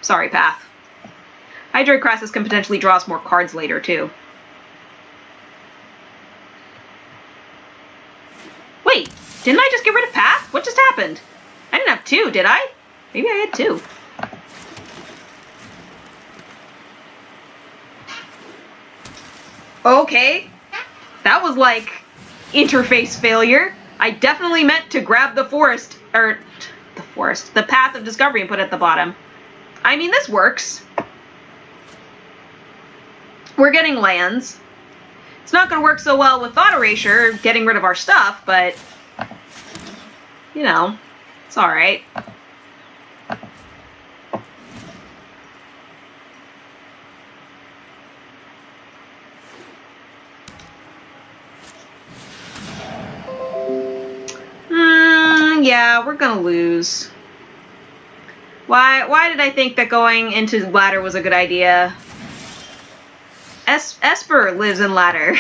Sorry, Path. Hydroid Crassus can potentially draw us more cards later, too. Wait, didn't I just get rid of Path? What just happened? I didn't have 2, did I? Maybe I had 2. Okay. That was like interface failure. I definitely meant to grab the the Path of Discovery and put it at the bottom. I mean, this works. We're getting lands. It's not going to work so well with Thought Erasure, getting rid of our stuff, but, you know, it's alright. Yeah, we're gonna lose. Why did I think that going into ladder was a good idea? Esper lives in ladder.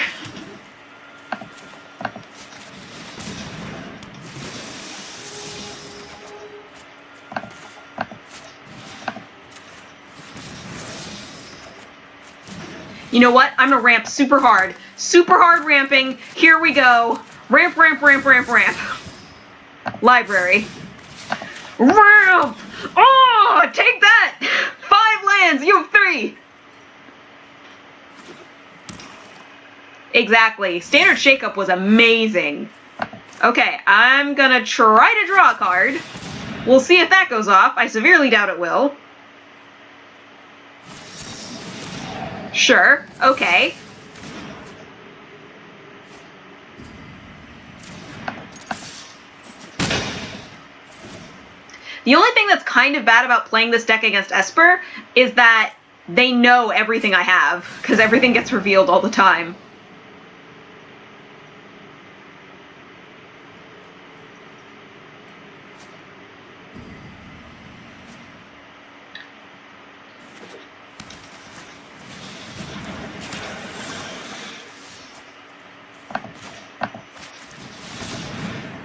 You know what? I'm gonna ramp super hard. Super hard ramping. Here we go. Ramp, ramp, ramp, ramp, ramp. Library. Ramp! Oh, take that! 5 lands, you have 3! Exactly. Standard Shakeup was amazing. Okay, I'm gonna try to draw a card. We'll see if that goes off. I severely doubt it will. Sure, okay. The only thing that's kind of bad about playing this deck against Esper is that they know everything I have, because everything gets revealed all the time.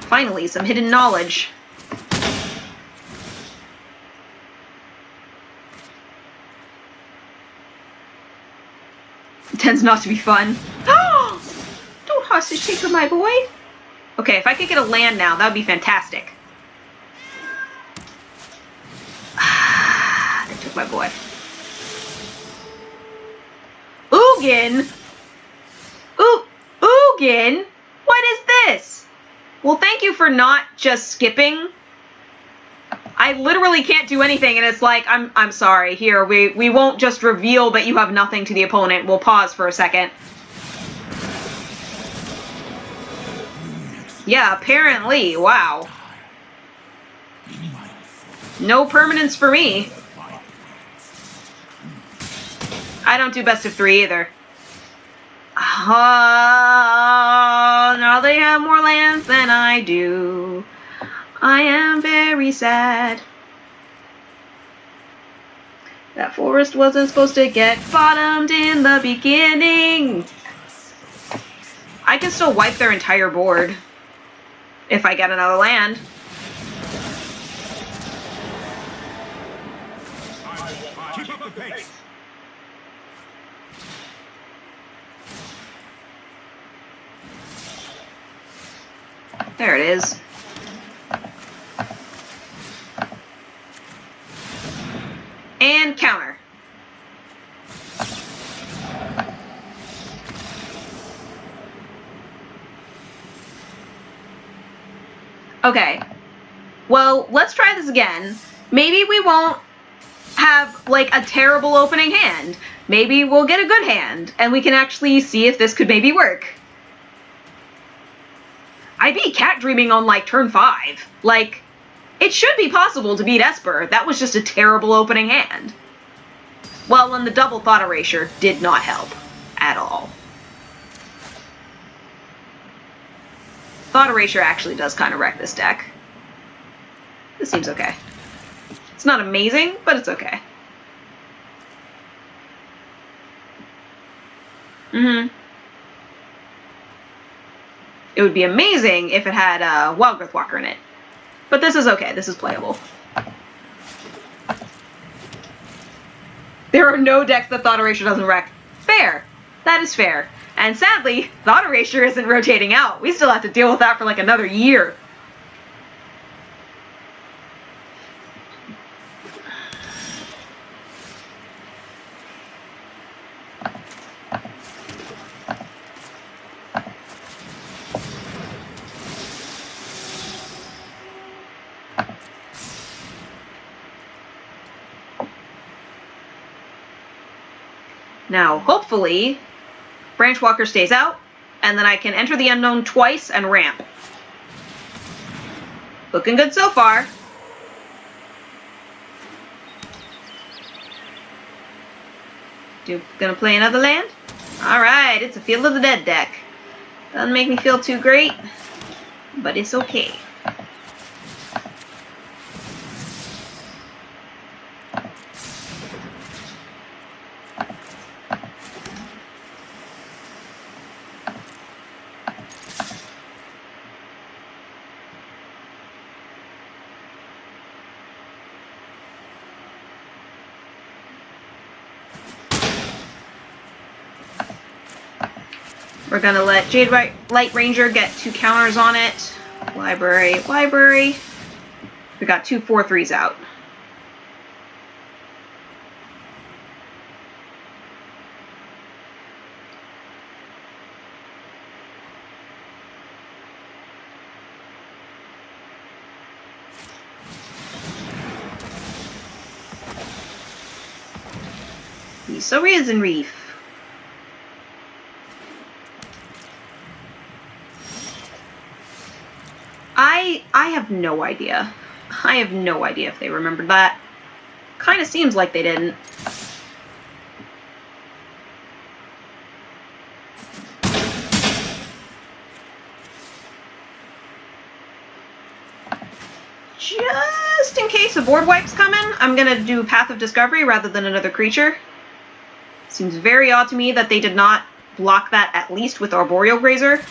Finally, some hidden knowledge. Tends not to be fun. Don't hostage take from my boy. Okay, if I could get a land now, that would be fantastic. They took my boy. Ugin? Ugin? What is this? Well, thank you for not just skipping. I literally can't do anything, and it's like, I'm sorry. Here, we won't just reveal that you have nothing to the opponent. We'll pause for a second. Yeah, apparently. Wow. No permanence for me. I don't do best of 3 either. Now they have more lands than I do. I am very sad. That forest wasn't supposed to get bottomed in the beginning. I can still wipe their entire board if I get another land. Keep up the pace. There it is. And counter. Okay. Well, let's try this again. Maybe we won't have, like, a terrible opening hand. Maybe we'll get a good hand, and we can actually see if this could maybe work. I beat Cat Dreaming on, like, turn 5. Like, it should be possible to beat Esper. That was just a terrible opening hand. Well, and the double Thought Erasure did not help at all. Thought Erasure actually does kind of wreck this deck. This seems okay. It's not amazing, but it's okay. It would be amazing if it had Wildgrowth Walker in it. But this is okay. This is playable. There are no decks that Thought Erasure doesn't wreck. Fair. That is fair. And sadly, Thought Erasure isn't rotating out. We still have to deal with that for like another year. Now, hopefully, Branchwalker stays out, and then I can enter the unknown twice and ramp. Looking good so far. Gonna play another land? Alright, it's a Field of the Dead deck. Doesn't make me feel too great, but it's okay. We're gonna let Jade Light Ranger get 2 counters on it. Library, library. We got 2 4/3s out. So Raisin Reef. I have no idea. I have no idea if they remembered that. Kind of seems like they didn't. Just in case a board wipe's coming, I'm gonna do Path of Discovery rather than another creature. Seems very odd to me that they did not block that at least with Arboreal Grazer.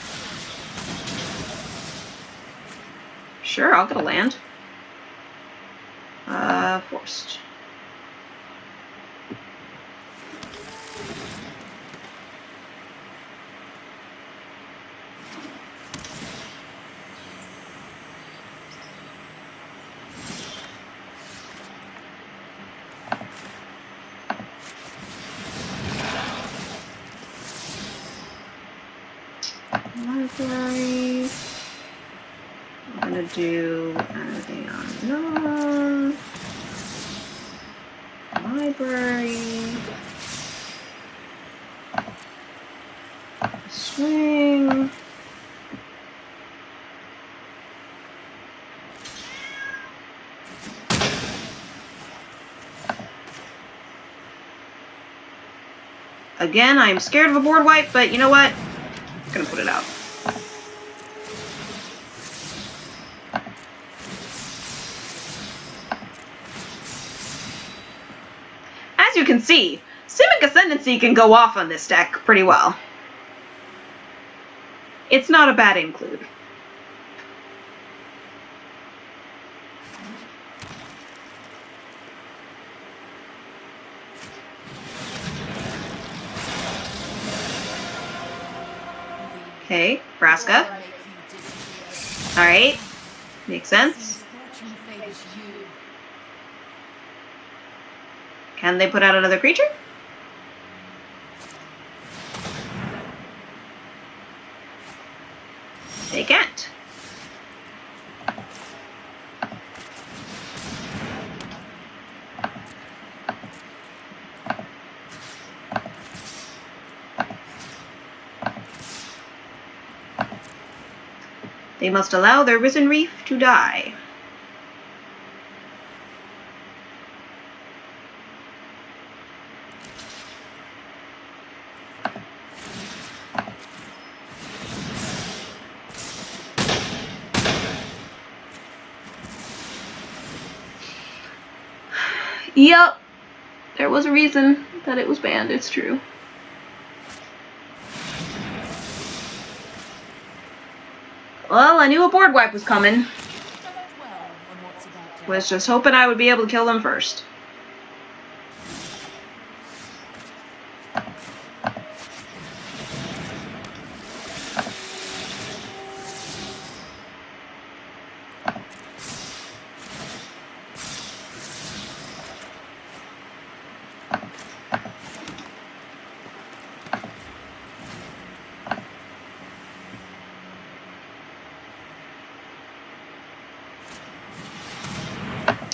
Sure, I'll get a land. Forced. Library. gonna do anything unknown. Library. Swing. Again, I'm scared of a board wipe, but you know what? I'm gonna put it out. As you can see, Simic Ascendancy can go off on this deck pretty well. It's not a bad include. Okay, Vraska. Alright, makes sense. Can they put out another creature? They can't. They must allow their risen reef to die. Yep, there was a reason that it was banned, it's true. Well, I knew a board wipe was coming. Was just hoping I would be able to kill them first.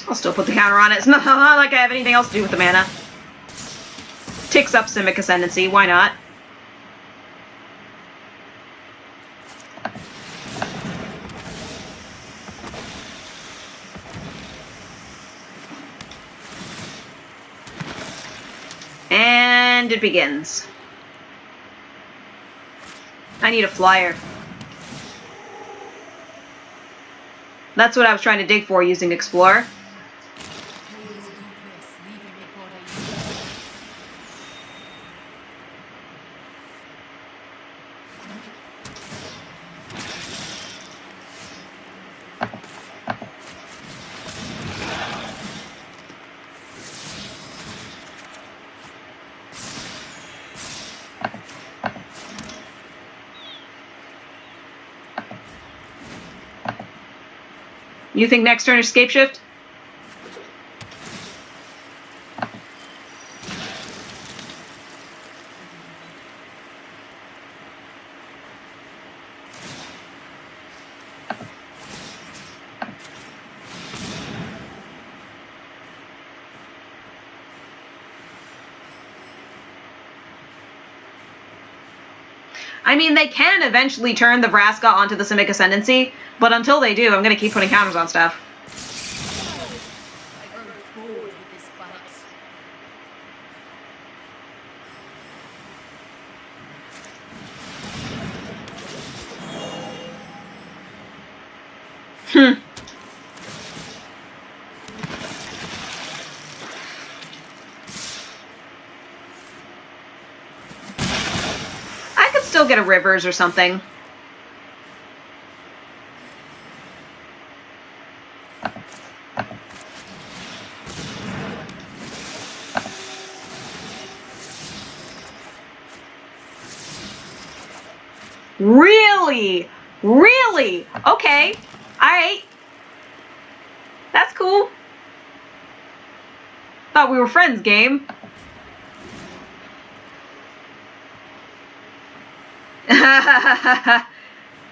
I'll still put the counter on it. It's not like I have anything else to do with the mana. Ticks up Simic Ascendancy, why not? And it begins. I need a flyer. That's what I was trying to dig for using Explorer. You think next turn is Scape Shift? I mean, they can eventually turn the Vraska onto the Simic Ascendancy, but until they do, I'm going to keep putting counters on stuff. I grow bored with this fight. I could still get a Rivers or something. Really? Really? Okay. Alright. That's cool. Thought we were friends, game.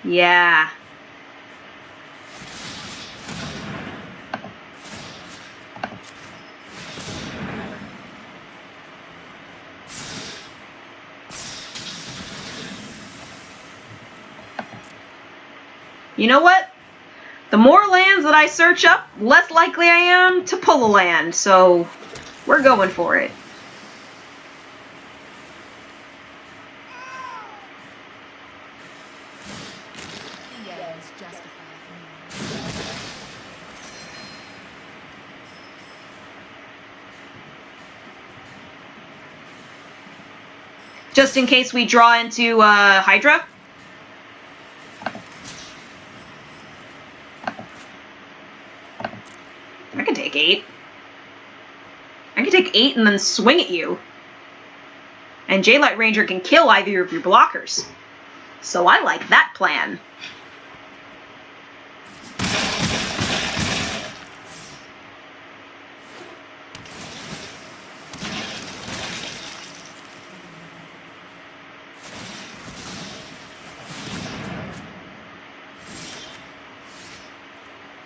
Yeah. You know what? The more lands that I search up, less likely I am to pull a land, so we're going for it. The ends justify me. Just in case we draw into Hydra. I can take 8. I can take 8 and then swing at you. And J-Light Ranger can kill either of your blockers. So I like that plan.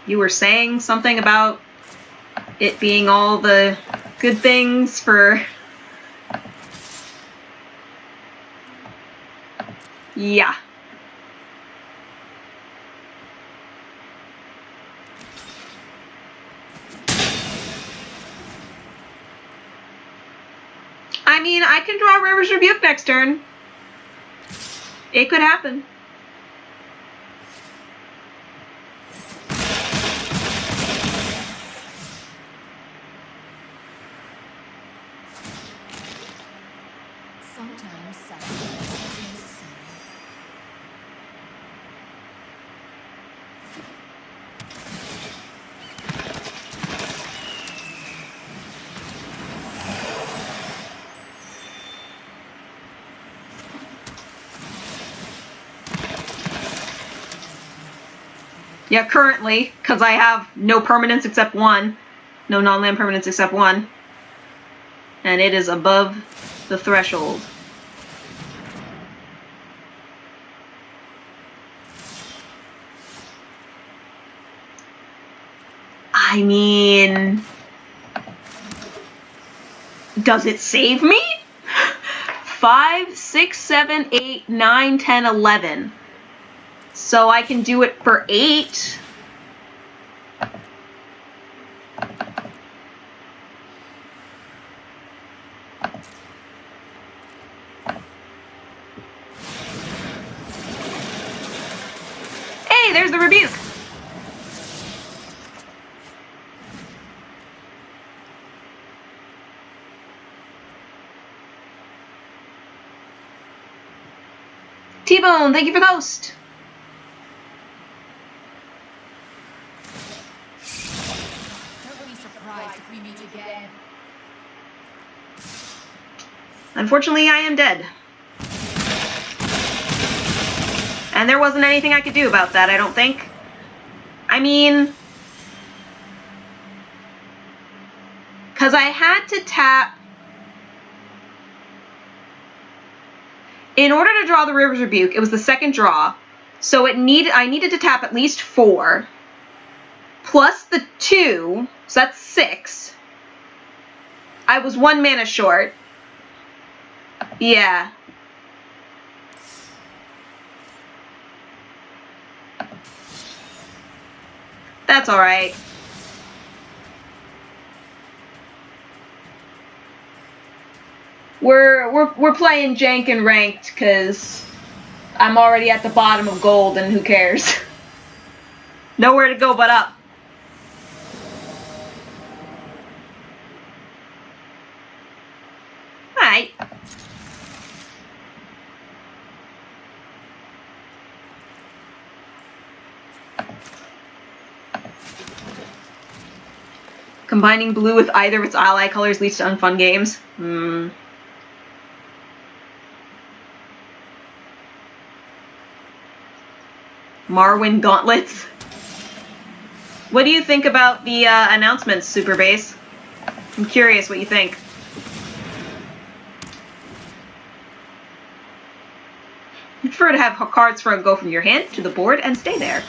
You were saying something about it being all the good things for... Yeah. I mean, I can draw River's Rebuke next turn. It could happen. Sometimes sacrifice is necessary. Yeah, currently, because I have no permanents except one. No non-land permanents except one. And it is above the threshold. I mean... Does it save me? 5, 6, 7, 8, 9, 10, 11. So I can do it for 8. Hey, there's the rebuke. T-Bone, thank you for the host. Don't be surprised if we meet again. Unfortunately, I am dead. And there wasn't anything I could do about that, I don't think. I mean... Because I had to tap... In order to draw the River's Rebuke, it was the second draw. So I needed to tap at least 4. Plus the 2, so that's 6. I was 1 mana short. Yeah. That's alright. We're playing jank and ranked because I'm already at the bottom of gold and who cares? Nowhere to go but up. Alright. Combining blue with either of its ally colors leads to unfun games. Marwyn Gauntlets. What do you think about the announcements, Super Base? I'm curious what you think. You prefer to have cards go from your hand to the board and stay there.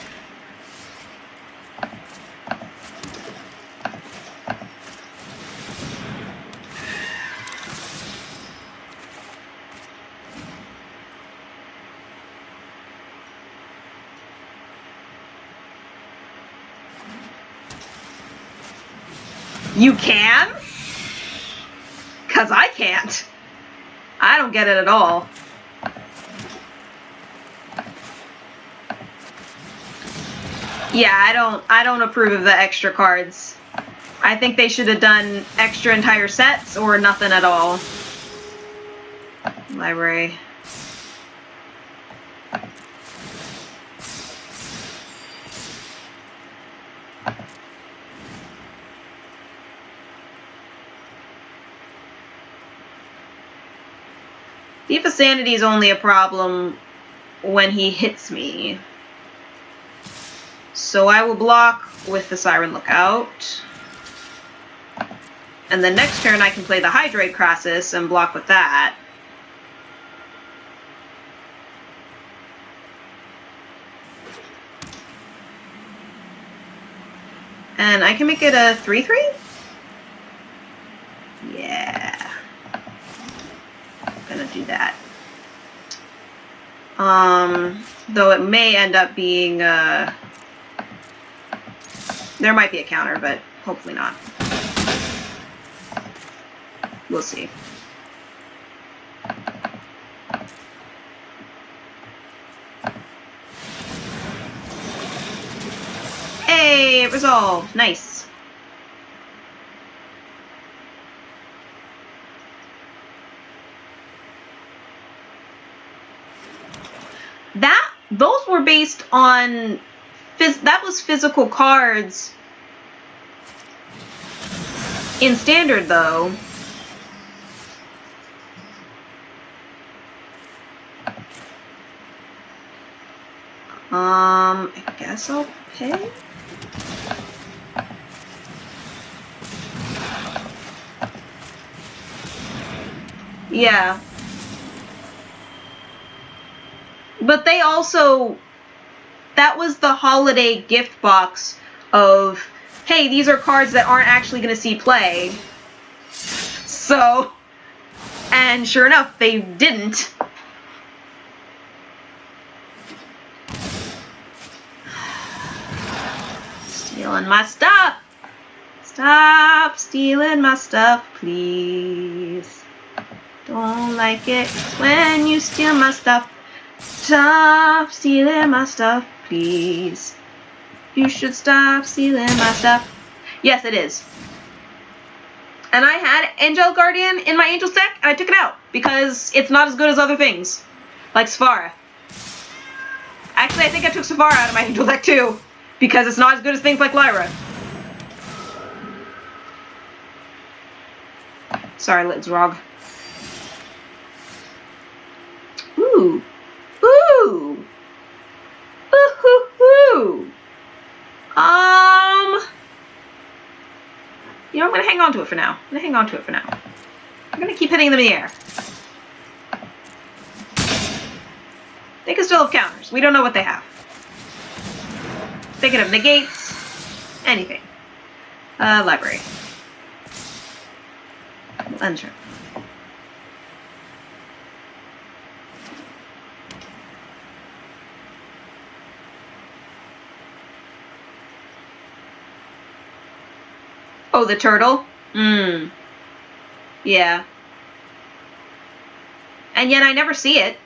You can? Cause I can't. I don't get it at all. Yeah, I don't approve of the extra cards. I think they should have done extra entire sets or nothing at all. Library. Thief of Sanity is only a problem when he hits me. So I will block with the Siren Lookout. And the next turn I can play the Hydrate Crassus and block with that. And I can make it a 3/3? Yeah. I'm gonna do that. Though it may end up being, there might be a counter, but hopefully not. We'll see. Hey, it resolved. Nice. Those were based on, that was physical cards in Standard, though. I guess I'll pay. Yeah. But they also, that was the holiday gift box of, hey, these are cards that aren't actually going to see play. So, and sure enough, they didn't. Stealing my stuff. Stop stealing my stuff, please. Don't like it when you steal my stuff. Stop stealing my stuff, please. You should stop stealing my stuff. Yes, it is. And I had Angel Guardian in my Angels deck, and I took it out because it's not as good as other things, like Sephara. Actually, I think I took Sephara out of my Angel deck too, because it's not as good as things like Lyra. Sorry, Litzrog. Ooh. Ooh. Ooh. You know, I'm gonna hang on to it for now. I'm gonna keep hitting them in the air. They can still have counters. We don't know what they have. They could have negates. Anything. Library. Enter. Oh, the turtle? Yeah. And yet I never see it.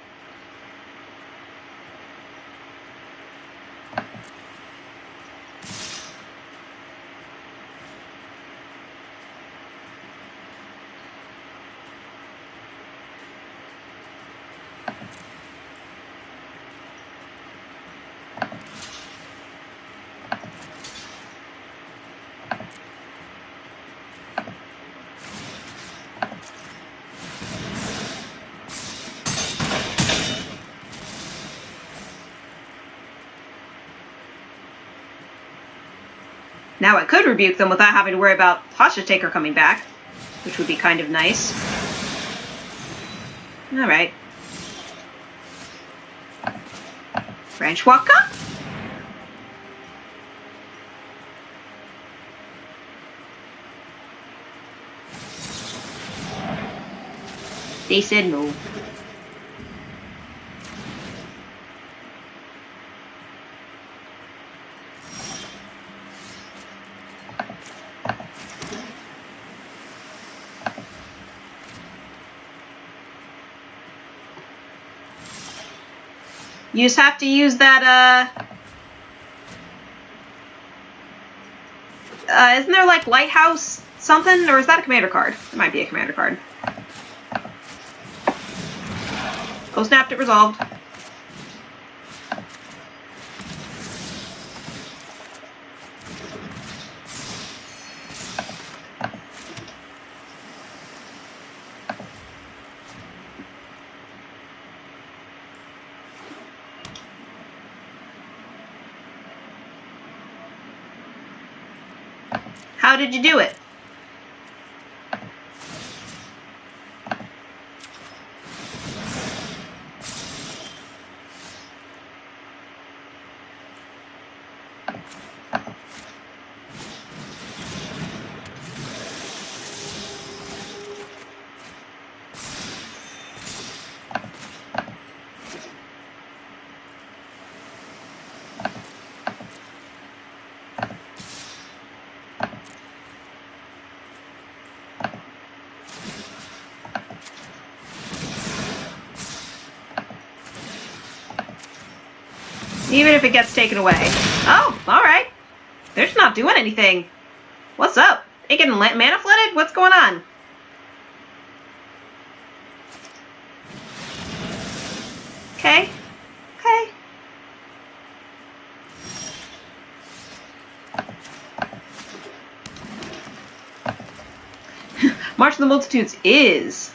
Now I could rebuke them without having to worry about Hostage Taker coming back, which would be kind of nice. Alright. Branch Walker? They said no. You just have to use that, isn't there like lighthouse something? Or is that a commander card? It might be a commander card. Oh, snapped, it resolved. How did you do it? Even if it gets taken away. Oh, alright. They're just not doing anything. What's up? They getting mana flooded? What's going on? Okay. Okay. March of the Multitudes is...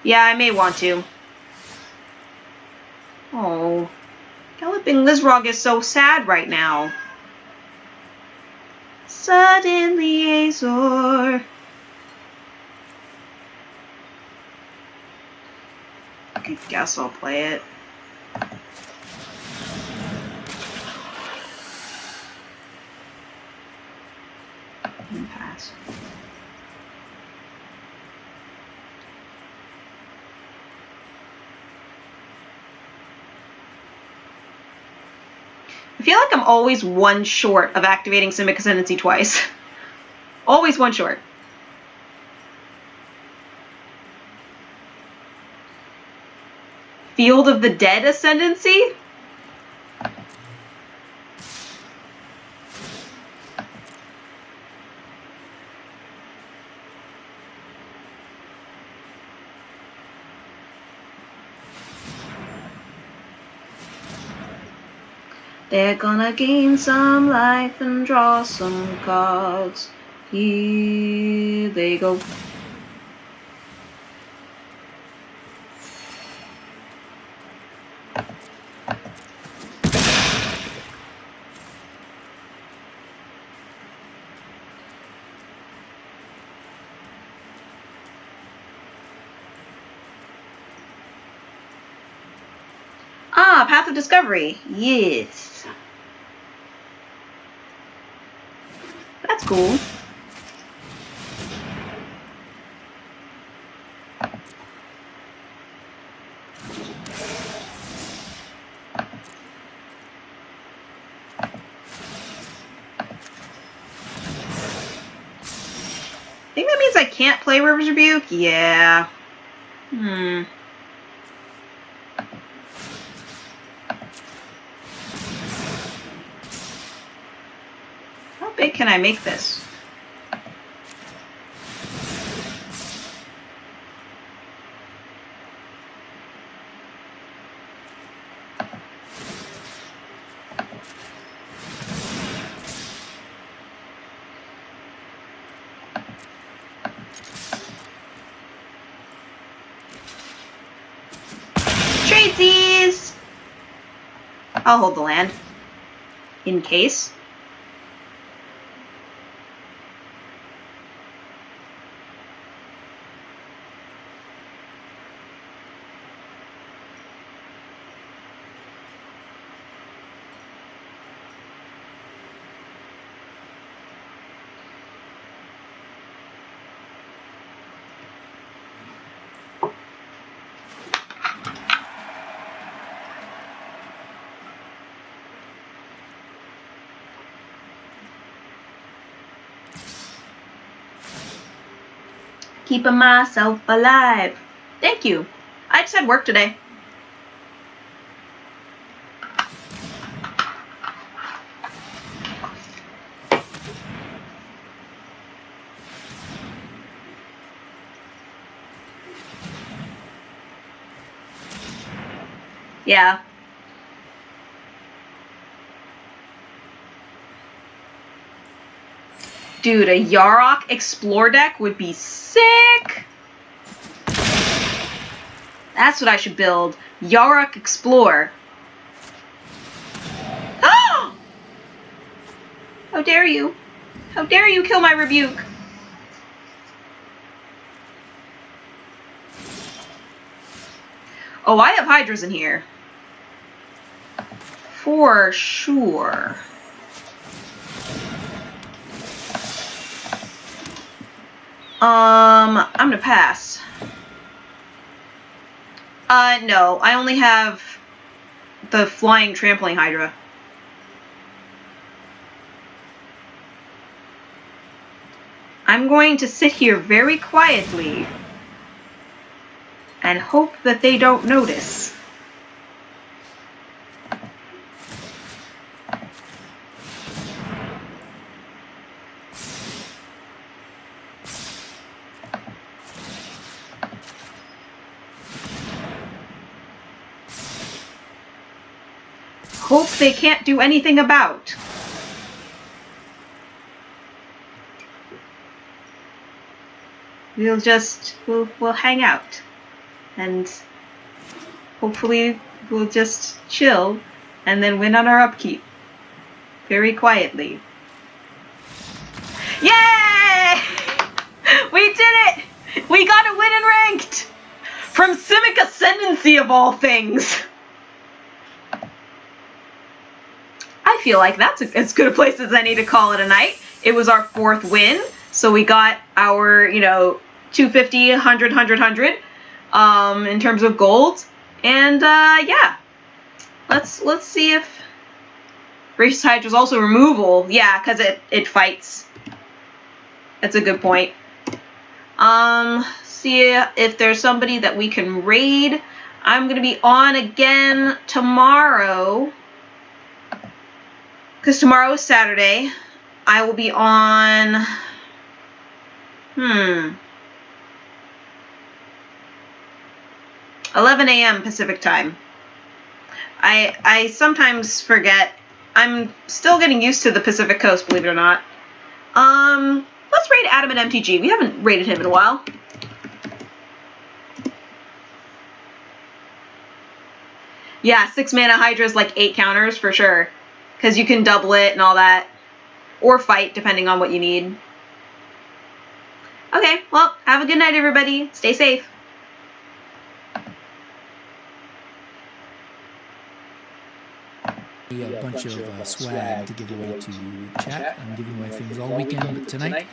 Yeah, I may want to. Oh. Galloping Lizrog is so sad right now. Suddenly Azor. I guess I'll play it. Pass. I feel like I'm always one short of activating Simic Ascendancy twice. Always one short. Field of the Dead Ascendancy? They're gonna gain some life and draw some cards. Here they go. Ah, Path of Discovery. Yes. That's cool. I think that means I can't play River's Rebuke? Yeah. How big can I make this? Tradesies! I'll hold the land. In case. Keeping myself alive. Thank you. I just had work today. Yeah. Dude, a Yarok Explore deck would be sick. That's what I should build. Yarok Explore. Oh! How dare you? How dare you kill my Rebuke? Oh, I have Hydras in here. For sure. I'm gonna pass. No, I only have the flying trampling Hydra. I'm going to sit here very quietly and hope that they don't notice. Hope they can't do anything about. We'll hang out. And hopefully we'll just chill and then win on our upkeep. Very quietly. Yay! We did it! We got a win in ranked! From Simic Ascendancy of all things! I feel like that's as good a place as any to call it a night. It was our 4th win, so we got our, 250, 100, 100, 100 in terms of gold. And yeah, let's see if Gracious Hydra's also removal. Yeah, because it fights. That's a good point. See if there's somebody that we can raid. I'm gonna be on again tomorrow. Because tomorrow is Saturday. I will be on... 11 a.m. Pacific time. I sometimes forget. I'm still getting used to the Pacific Coast, believe it or not. Let's raid Adam and MTG. We haven't raided him in a while. Yeah, 6 mana Hydra is like 8 counters for sure. Because you can double it and all that. Or fight, depending on what you need. Okay, well, have a good night, everybody. Stay safe. A bunch of swag to give away to chat. I'm giving away things all weekend, but tonight